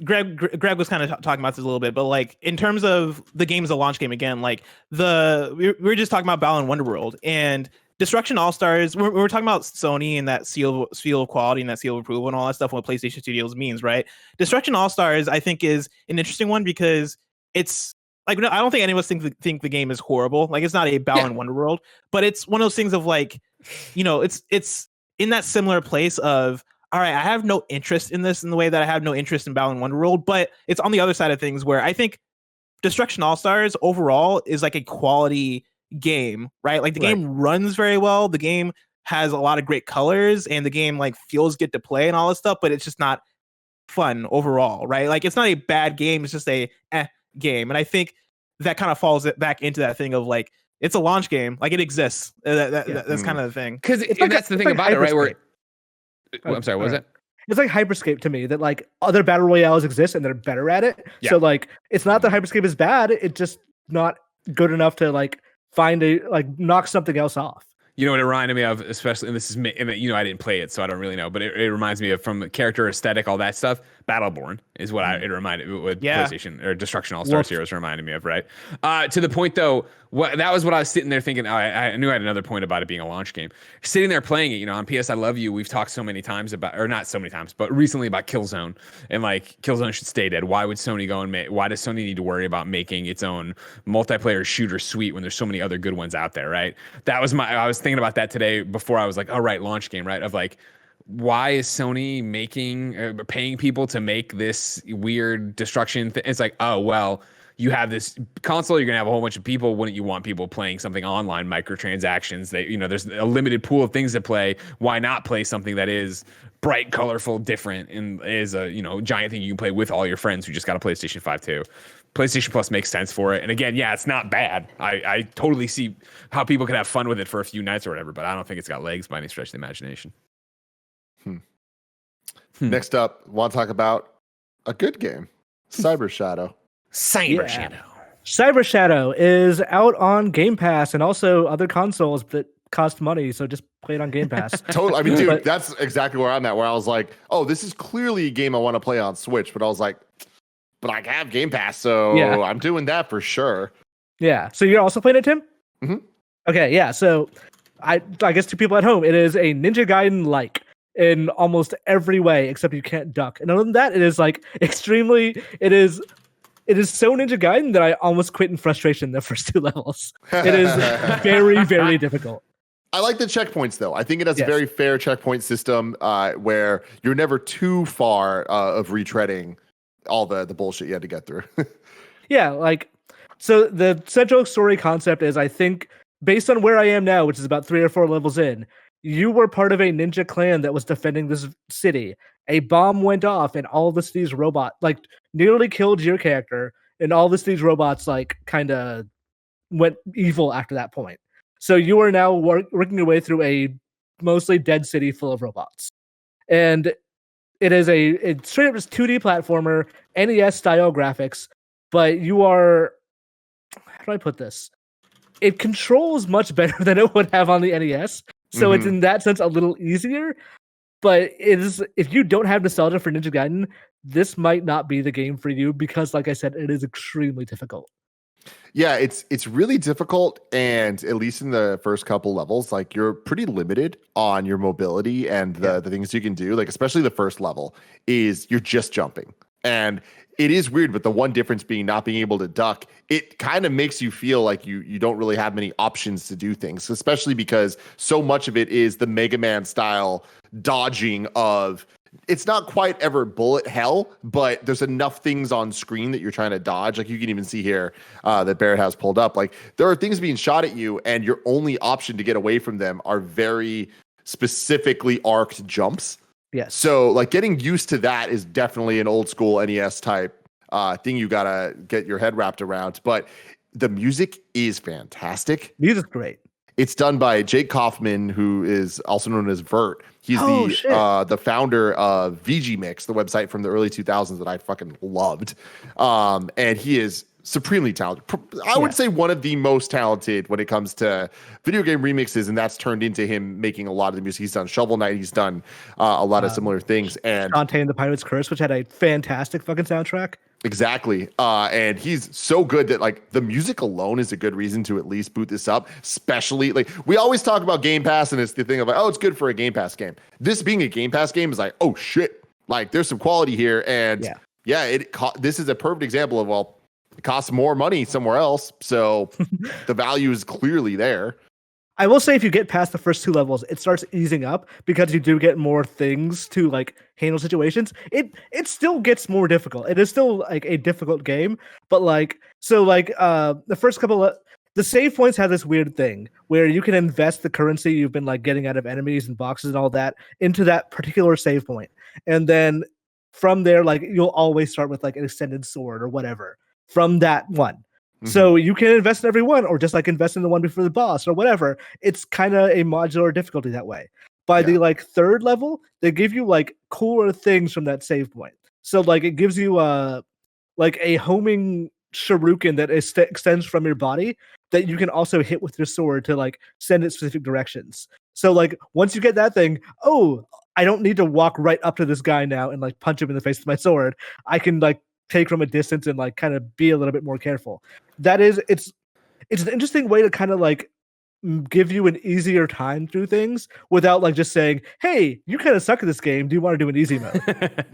Greg was kind of talking about this a little bit, but like in terms of the game as a launch game, again, like we were just talking about Balan Wonderworld and Destruction All-Stars. We're talking about Sony and that seal of quality and that seal of approval and all that stuff, and what PlayStation Studios means, right? Destruction All-Stars, I think, is an interesting one because it's like I don't think any of us think the game is horrible. Like it's not a Balan Wonderworld, but it's one of those things of like, it's in that similar place of, all right, I have no interest in this in the way that I have no interest in Balan Wonderworld, but it's on the other side of things where I think Destruction All-Stars overall is like a quality game, right? Like the game runs very well. The game has a lot of great colors and the game like feels good to play and all this stuff, but it's just not fun overall, right? Like it's not a bad game. It's just a game. And I think that kind of falls back into that thing of like, it's a launch game. Like it exists. That's kind of the thing. Because that's the thing about it, right? Where I'm sorry, what was it? it's like Hyperscape to me, that like other battle royales exist and they're better at it. Yeah. So like it's not that Hyperscape is bad, it's just not good enough to like find a like knock something else off. You know what it reminded me of, especially, and this is, you know, I didn't play it, so I don't really know, but it reminds me of, from character aesthetic, all that stuff. Battleborn is what it reminded, what PlayStation or Destruction All Star Heroes reminded me of, right? To the point though, that was what I was sitting there thinking. I knew I had another point about it being a launch game. Sitting there playing it, you know, on PS I Love You, we've talked so many times about, or not so many times, but recently about Killzone, and like Killzone should stay dead. Why would Sony go and why does Sony need to worry about making its own multiplayer shooter suite when there's so many other good ones out there, right? I was thinking about that today before I was like, all right, launch game, right? Of like, why is Sony paying people to make this weird destruction thing? It's like, oh, well, you have this console, you're gonna have a whole bunch of people. Wouldn't you want people playing something online, microtransactions? You know, there's a limited pool of things to play. Why not play something that is bright, colorful, different, and is a, you know, giant thing you can play with all your friends who just got a PlayStation 5 too? PlayStation Plus makes sense for it. And again, yeah, it's not bad. I totally see how people can have fun with it for a few nights or whatever, but I don't think it's got legs by any stretch of the imagination. Next up, want to talk about a good game, Cyber Shadow. Cyber Shadow. Cyber Shadow is out on Game Pass and also other consoles that cost money, so just play it on Game Pass. Totally. I mean, dude, that's exactly where I'm at, where I was like, oh, this is clearly a game I want to play on Switch, but I was like, but I have Game Pass, so Yeah. I'm doing that for sure. Yeah. So you're also playing it, Tim? Mm-hmm. Okay, yeah. So I guess to people at home, it is a Ninja Gaiden-like in almost every way, except you can't duck. And other than that, it is like extremely, it is so Ninja Gaiden that I almost quit in frustration the first 2 levels. It is very, very difficult. I like the checkpoints, though. I think it has Yes. a very fair checkpoint system where you're never too far of retreading all the bullshit you had to get through. Yeah, like, so the central story concept is, I think, based on where I am now, which is about 3 or 4 levels in, you were part of a ninja clan that was defending this city. A bomb went off, and all of the city's robot, like, nearly killed your character, and all the city's robots, like, kind of went evil after that point. So you are now working your way through a mostly dead city full of robots. And it is a straight up just 2D platformer, NES style graphics, but you are, how do I put this? It controls much better than it would have on the NES. So it's in that sense a little easier. But it is, if you don't have nostalgia for Ninja Gaiden, this might not be the game for you because, like I said, it is extremely difficult. Yeah, it's really difficult, and at least in the first couple levels, like you're pretty limited on your mobility and the things you can do. Like especially the first level is you're just jumping, and it is weird. But the one difference being not being able to duck, it kind of makes you feel like you don't really have many options to do things, especially because so much of it is the Mega Man style dodging of. It's not quite ever bullet hell, but there's enough things on screen that you're trying to dodge. Like you can even see here that Barrett has pulled up. Like there are things being shot at you, and your only option to get away from them are very specifically arced jumps. Yes. So like getting used to that is definitely an old school NES type thing you gotta get your head wrapped around. But the music is fantastic. Music's great. It's done by Jake Kaufman, who is also known as Vert. He's the founder of VG Mix, the website from the early 2000s that I fucking loved. And he is supremely talented. I would say one of the most talented when it comes to video game remixes, and that's turned into him making a lot of the music. He's done Shovel Knight. He's done a lot of similar things. And Dante and the Pirate's Curse, which had a fantastic fucking soundtrack. Exactly. And he's so good that like the music alone is a good reason to at least boot this up, especially like we always talk about Game Pass and it's the thing of like, oh, it's good for a Game Pass game. This being a Game Pass game is like, oh shit, like there's some quality here. And this is a perfect example of, well, it costs more money somewhere else. So the value is clearly there. I will say if you get past the first 2 levels, it starts easing up because you do get more things to like handle situations. It still gets more difficult. It is still like a difficult game, but like the first couple the save points have this weird thing where you can invest the currency you've been like getting out of enemies and boxes and all that into that particular save point. And then from there, like you'll always start with like an extended sword or whatever from that one. So you can invest in every one or just like invest in the one before the boss or whatever. It's kind of a modular difficulty that way. by the like third level, they give you like cooler things from that save point. So like it gives you like a homing shuriken that extends from your body that you can also hit with your sword to like send it specific directions. So like once you get that thing, oh, I don't need to walk right up to this guy now and like punch him in the face with my sword. I can like take from a distance and like kind of be a little bit more careful. That is, it's an interesting way to kind of like give you an easier time through things without like just saying, hey, you kind of suck at this game, do you want to do an easy mode?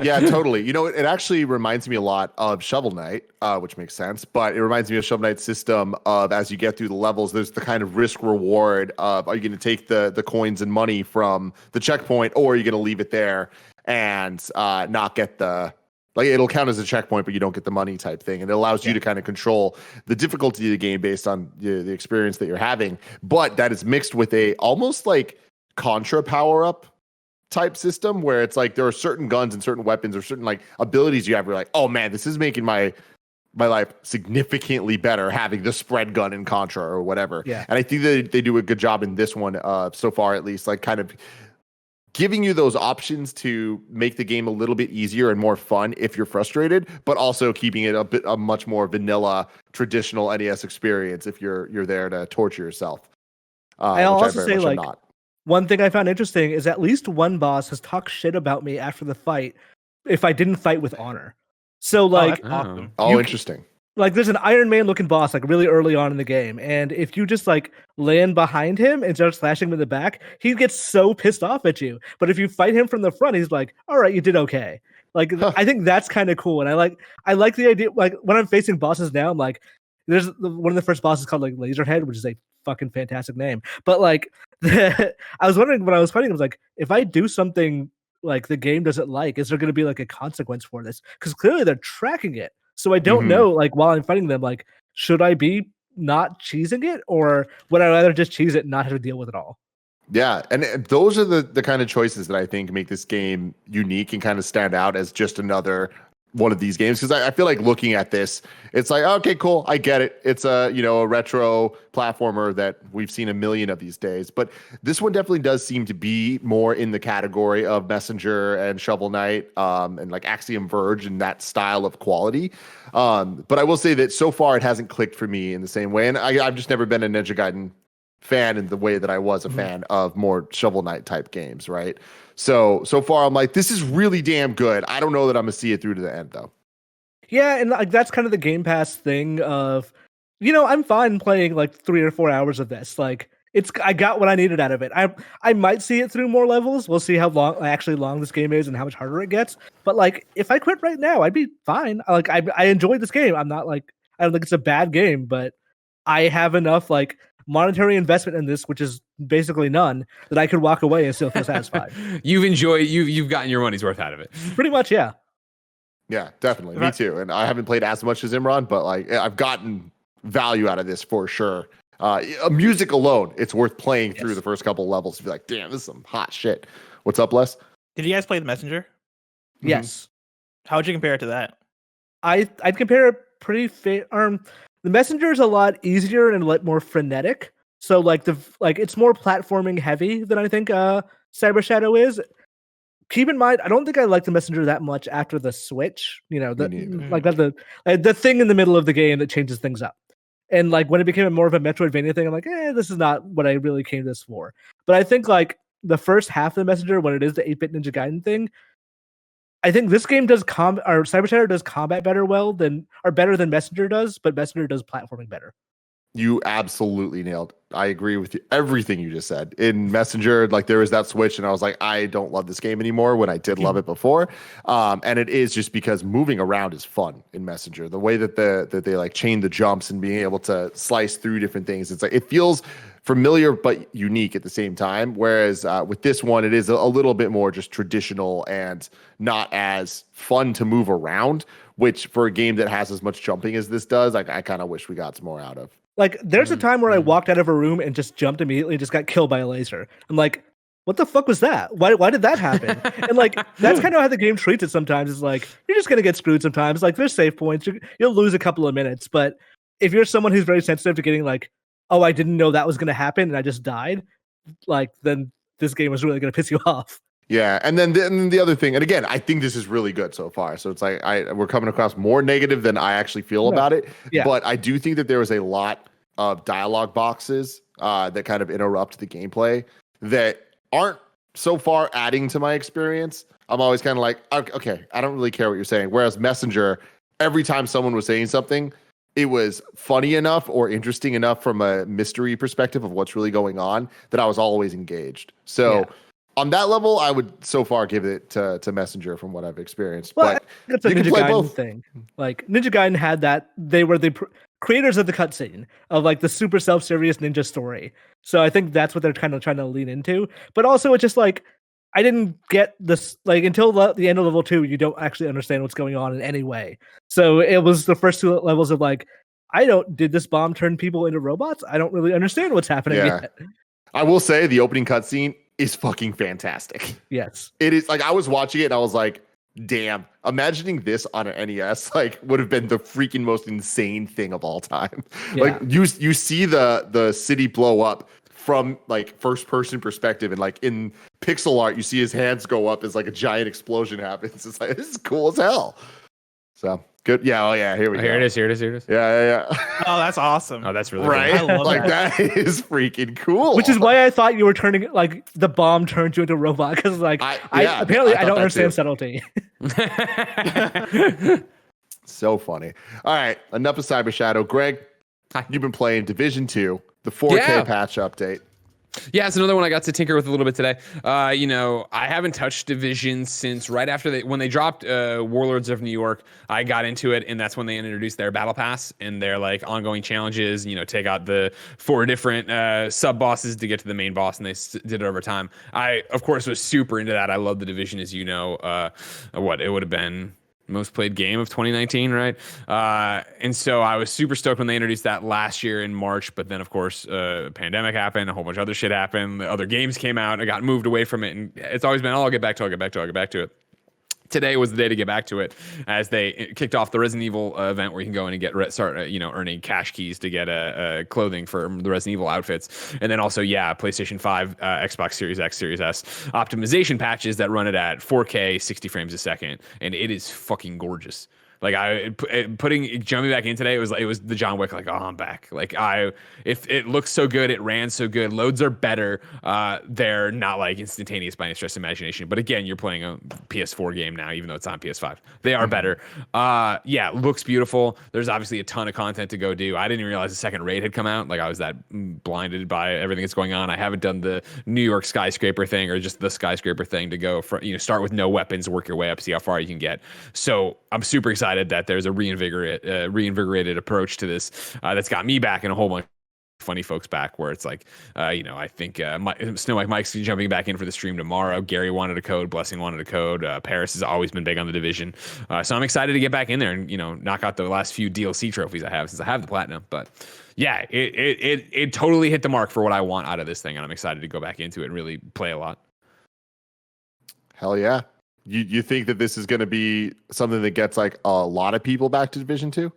Yeah, totally. You know, it actually reminds me a lot of Shovel Knight, which makes sense, but it reminds me of Shovel Knight's system of as you get through the levels, there's the kind of risk reward of, are you going to take the coins and money from the checkpoint, or are you going to leave it there and not get the, like, it'll count as a checkpoint, but you don't get the money type thing. And it allows you to kind of control the difficulty of the game based on the experience that you're having. But that is mixed with a almost like Contra power-up type system where it's like there are certain guns and certain weapons or certain like abilities you have. Where you're like, oh man, this is making my life significantly better having the spread gun in Contra or whatever. Yeah. And I think that they do a good job in this one so far, at least, like kind of giving you those options to make the game a little bit easier and more fun if you're frustrated, but also keeping it a much more vanilla, traditional NES experience if you're there to torture yourself. I'll also say, like, not. One thing I found interesting is at least one boss has talked shit about me after the fight if I didn't fight with honor. So like, awesome. Oh, interesting. Like there's an Iron Man looking boss like really early on in the game, and if you just like land behind him and start slashing him in the back, he gets so pissed off at you. But if you fight him from the front, he's like, all right, you did okay. Like I think that's kind of cool, and I like the idea. Like when I'm facing bosses now, I'm like, there's one of the first bosses called like Laserhead, which is a fucking fantastic name. But like I was wondering when I was fighting, I was like, if I do something like the game doesn't like, is there going to be like a consequence for this? Because clearly they're tracking it. So I don't know, like, while I'm fighting them, like, should I be not cheesing it, or would I rather just cheese it and not have to deal with it all? Yeah, and those are the kind of choices that I think make this game unique and kind of stand out as just another one of these games. Because I feel like looking at this, it's like, okay, cool, I get it. It's a retro platformer that we've seen a million of these days. But this one definitely does seem to be more in the category of Messenger and Shovel Knight and like Axiom Verge and that style of quality. But I will say that so far it hasn't clicked for me in the same way. And I've just never been a Ninja Gaiden fan in the way that I was a fan of more Shovel Knight type games, right? So far I'm like, this is really damn good. I don't know that I'm gonna see it through to the end though. Yeah, and like that's kind of the Game Pass thing of, I'm fine playing like 3 or 4 hours of this. Like I got what I needed out of it. I might see it through more levels. We'll see how long this game is and how much harder it gets. But like if I quit right now, I'd be fine. Like I enjoyed this game. I'm not like, I don't think it's a bad game, but I have enough like monetary investment in this, which is basically none, that I could walk away and still feel satisfied. You've gotten your money's worth out of it. Pretty much, yeah. Yeah, definitely. Me too. And I haven't played as much as Imran, but like I've gotten value out of this for sure. Music alone, it's worth playing through the first couple levels to be like, damn, this is some hot shit. What's up, Les? Did you guys play The Messenger? Yes. How would you compare it to that? I'd compare it pretty the Messenger is a lot easier and a lot more frenetic. So like it's more platforming heavy than I think Cyber Shadow is. Keep in mind, I don't think I like the Messenger that much after the Switch. The thing in the middle of the game that changes things up. And like when it became more of a Metroidvania thing, I'm like, this is not what I really came to this for. But I think like the first half of the Messenger, when it is the 8-bit Ninja Gaiden thing, I think this game does Cyber Shadow does combat better than Messenger does, but Messenger does platforming better. You absolutely nailed. I agree with you. Everything you just said. In Messenger, like there was that switch, and I was like, I don't love this game anymore when I did love it before. And it is just because moving around is fun in Messenger. The way that they like chain the jumps and being able to slice through different things, it's like it feels familiar but unique at the same time. Whereas with this one, it is a little bit more just traditional and not as fun to move around. Which for a game that has as much jumping as this does, like I kind of wish we got some more out of. Like, there's a time where I walked out of a room and just jumped immediately and just got killed by a laser. I'm like, what the fuck was that? Why did that happen? And like, that's kind of how the game treats it sometimes. It's like, you're just going to get screwed sometimes. Like, there's save points. You'll lose a couple of minutes. But if you're someone who's very sensitive to getting like, oh, I didn't know that was going to happen and I just died, like, then this game is really going to piss you off. Yeah, and then the other thing, and again, I think this is really good so far. So it's like we're coming across more negative than I actually feel about it. Yeah. But I do think that there was a lot of dialogue boxes that kind of interrupt the gameplay that aren't so far adding to my experience. I'm always kind of like, okay, I don't really care what you're saying. Whereas Messenger, every time someone was saying something, it was funny enough or interesting enough from a mystery perspective of what's really going on that I was always engaged. So on that level, I would so far give it to Messenger from what I've experienced. Well, but that's a you can Ninja play Gaiden both. thing. Like Ninja Gaiden had that. They were the creators of the cutscene of like the super self-serious ninja story. So I think that's what they're kind of trying to lean into. But also, it's just like I didn't get this like until the end of level 2. You don't actually understand what's going on in any way. So it was the first 2 levels of like, did this bomb turn people into robots? I don't really understand what's happening yet. I will say the opening cutscene is fucking fantastic. Yes. It is like I was watching it and I was like, damn, imagining this on an NES like would have been the freaking most insane thing of all time. Yeah. Like you see the city blow up from like first person perspective, and like in pixel art you see his hands go up as like a giant explosion happens. It's like this is cool as hell. So good. Yeah, oh yeah, here we go. Here it is. Yeah. Oh, that's awesome. Oh, that's really Right? I love Like that. that is freaking cool. Which is why I thought you were turning like the bomb turned you into a robot because like apparently I don't understand subtlety. So funny. All right, enough of Cyber Shadow. Greg, you've been playing Division 2, the 4K Yeah. patch update. Yeah, it's another one I got to tinker with a little bit today. I haven't touched Division since right after when they dropped Warlords of New York. I got into it, and that's when they introduced their battle pass and their like ongoing challenges. Take out the 4 different sub bosses to get to the main boss, and they did it over time. I of course was super into that. I love the Division, as you know. What it would have been. Most played game of 2019, right? And so I was super stoked when they introduced that last year in March, but then of course pandemic happened, a whole bunch of other shit happened, the other games came out, I got moved away from it, and it's always been, I'll get back to it. Today was the day to get back to it, as they kicked off the Resident Evil event where you can go in and start earning cash keys to get clothing for the Resident Evil outfits, and then also PlayStation 5, Xbox Series X, Series S optimization patches that run it at 4K 60 frames a second, and it is fucking gorgeous. Like jumping back in today, it was the John Wick, like, oh, I'm back. Like if it looks so good, it ran so good, loads are better. They're not like instantaneous by any stretch of imagination. But again, you're playing a PS4 game now, even though it's on PS5. They are better. Looks beautiful. There's obviously a ton of content to go do. I didn't even realize the second raid had come out. Like I was that blinded by everything that's going on. I haven't done the New York skyscraper thing or just the skyscraper thing to go for, start with no weapons, work your way up, see how far you can get. So I'm super excited that there's a reinvigorated approach to this that's got me back and a whole bunch of funny folks back, where it's like, I think Snow Mike Mike's jumping back in for the stream tomorrow. Gary wanted a code. Blessing wanted a code. Paris has always been big on the Division. So I'm excited to get back in there and, knock out the last few DLC trophies I have, since I have the platinum. But yeah, it totally hit the mark for what I want out of this thing. And I'm excited to go back into it and really play a lot. Hell yeah. You think that this is going to be something that gets like a lot of people back to Division 2?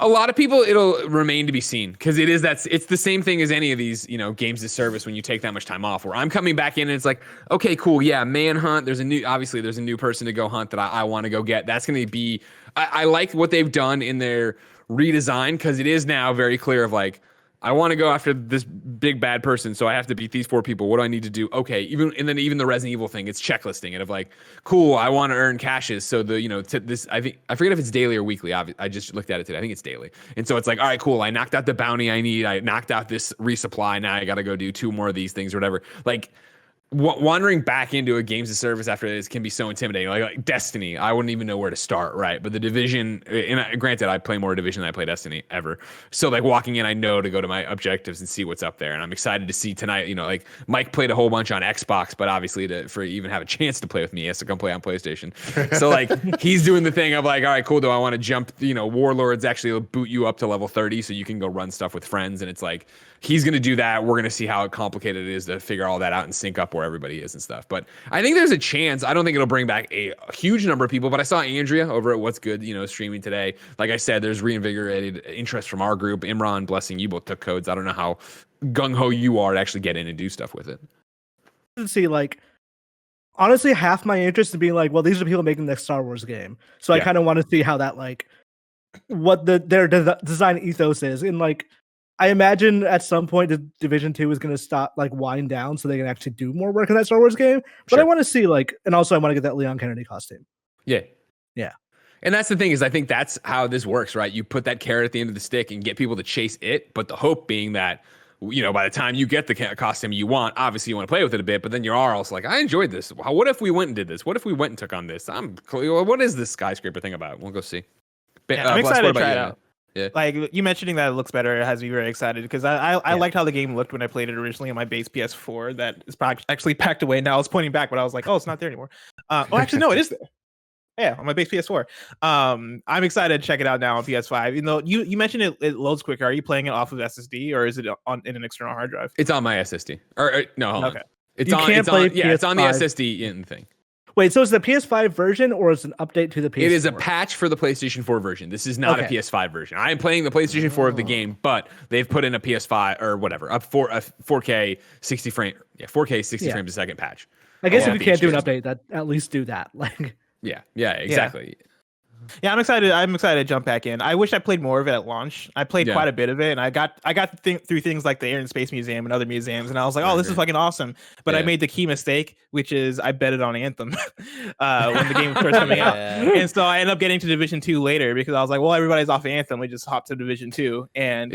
A lot of people, it'll remain to be seen, because it's the same thing as any of these, games of service when you take that much time off, where I'm coming back in and it's like, okay, cool. Yeah. Manhunt. There's a new person to go hunt that I want to go get. That's going to be, I like what they've done in their redesign, because it is now very clear of like, I want to go after this big bad person, so I have to beat these 4 people. What do I need to do? Okay, even the Resident Evil thing, it's checklisting it of like, cool, I want to earn caches. So I forget if it's daily or weekly. I just looked at it today. I think it's daily. And so it's like, all right, cool. I knocked out the bounty I need. I knocked out this resupply. Now I got to go do 2 more of these things or whatever. Like, wandering back into a games of service after this can be so intimidating. Like Destiny, I wouldn't even know where to start, right? But the Division, and granted, I play more Division than I play Destiny ever. So like walking in, I know to go to my objectives and see what's up there. And I'm excited to see tonight, like Mike played a whole bunch on Xbox, but obviously for even have a chance to play with me, he has to come play on PlayStation. So like he's doing the thing of like, all right, cool. Do I want to jump, Warlords actually will boot you up to level 30 so you can go run stuff with friends. And it's like, he's going to do that. We're going to see how complicated it is to figure all that out and sync up where everybody is and stuff. But I think there's a chance. I don't think it'll bring back a huge number of people, but I saw Andrea over at What's Good, streaming today. Like I said, there's reinvigorated interest from our group. Imran, Blessing, you both took codes. I don't know how gung-ho you are to actually get in and do stuff with it. to see like honestly half my interest in being like, well, these are people making the next Star Wars game, so I Yeah. kind of want to see how that like what their design ethos is, and like I imagine at some point the Division 2 is going to stop like wind down so they can actually do more work in that Star Wars game. But I Sure. want to see like, and also I want to get that Leon Kennedy costume. Yeah. Yeah. And that's the thing is I think that's how this works, right? You put that carrot at the end of the stick and get people to chase it. But the hope being that, you know, by the time you get the costume you want, obviously you want to play with it a bit, but then you are also like, I enjoyed this. What if we went and did this? What if we went and took on this? What is this skyscraper thing about? We'll go see. Yeah, I'm excited to try it you? out. Yeah. Like you mentioning that it looks better has me very excited because I liked how the game looked when I played it originally on my base PS4 that is actually packed away. Now I was pointing back, but I was like, oh, it's not there anymore. Oh, actually, no, it is there. Yeah, on my base PS4. I'm excited to check it out now on PS5. Even though you mentioned it loads quicker. Are you playing it off of SSD or is it in an external hard drive? It's on my SSD. Or no, hold on. It's You on. can't It's play on. Yeah, it's on the PS5. SSD in thing. Wait, so is the PS5 version or is it an update to the PS4? It is a patch for the PlayStation 4 version. This is not a Okay. PS5 version. I am playing the PlayStation 4 of the game, but they've put in a PS5 or whatever, a 4K 60 frame, 4K 60 frames a second patch. I guess Yeah. if you can't do an Features. update, that at least do that. Like, Yeah, exactly. Yeah, I'm excited. I'm excited to jump back in. I wish I played more of it at launch. I played quite a bit of it, and I got through things like the Air and Space Museum and other museums, and I was like, oh, this is fucking awesome. But I made the key mistake, which is I betted on Anthem when the game was first coming out, and so I ended up getting to Division 2 later because I was like, well, everybody's off of Anthem, we just hopped to Division 2, and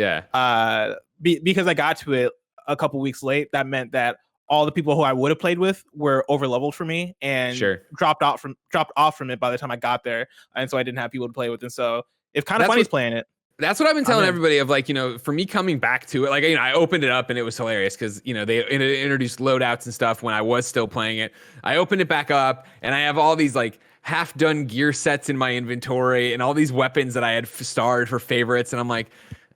because I got to it a couple weeks late, that meant that all the people who I would have played with were over leveled for me and dropped off from it by the time I got there, and so I didn't have people to play with. And so if Kind of Funny's playing it, that's what I've been telling everybody of like, you know, for me coming back to it, like, you know, I opened it up and it was hilarious because, you know, they introduced loadouts and stuff when I was still playing it. I opened it back up and I have all these like half done gear sets in my inventory and all these weapons that I had starred for favorites, and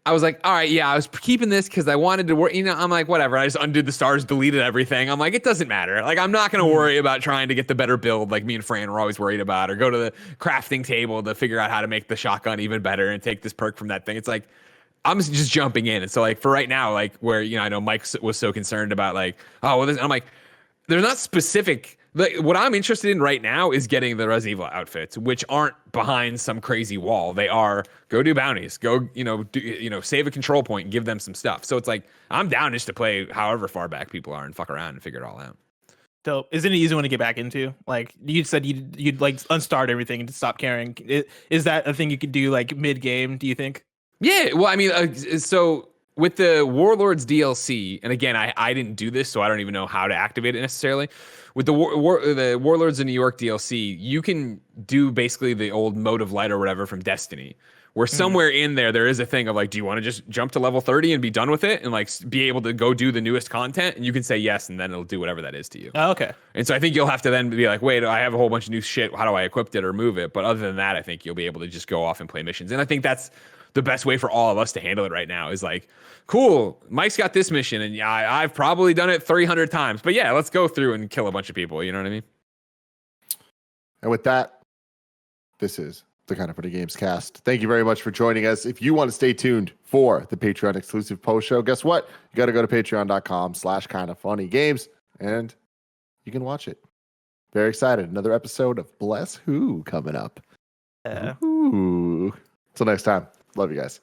I was like, all right, yeah, I was keeping this because I wanted to work. You know, I'm like, whatever. I just undid the stars, deleted everything. I'm like, it doesn't matter. Like, I'm not going to worry about trying to get the better build like me and Fran were always worried about, or go to the crafting table to figure out how to make the shotgun even better and take this perk from that thing. It's like, I'm just jumping in. And so, like, for right now, like, where, you know, I know Mike was so concerned about, like, oh, well, I'm like, they're not specific. Like, what I'm interested in right now is getting the Resident Evil outfits, which aren't behind some crazy wall. They are go do bounties, go, save a control point and give them some stuff. So it's like, I'm down just to play however far back people are and fuck around and figure it all out. dope. Is it an easy one to get back into? Like you said, you'd like unstart everything and stop caring. Is that a thing you could do like mid game? Do you think? Yeah. Well, I mean, so with the Warlords DLC, and again, I didn't do this, so I don't even know how to activate it necessarily. With the the Warlords of New York DLC, you can do basically the old Mode of Light or whatever from Destiny, where somewhere in there is a thing of like, do you want to just jump to level 30 and be done with it and like be able to go do the newest content? And you can say yes, and then it'll do whatever that is to you. Oh, okay. And so I think you'll have to then be like, wait, I have a whole bunch of new shit. How do I equip it or move it? But other than that, I think you'll be able to just go off and play missions. And I think that's the best way for all of us to handle it right now is like, cool, Mike's got this mission, and yeah, I've probably done it 300 times. But yeah, let's go through and kill a bunch of people. You know what I mean? And with that, this is the Kind of Funny Gamescast. Thank you very much for joining us. If you want to stay tuned for the Patreon exclusive post show, guess what? You got to go to patreon.com/kindoffunnygames and you can watch it. Very excited. Another episode of Bless Who coming up. Ooh. Until next time. Love you guys.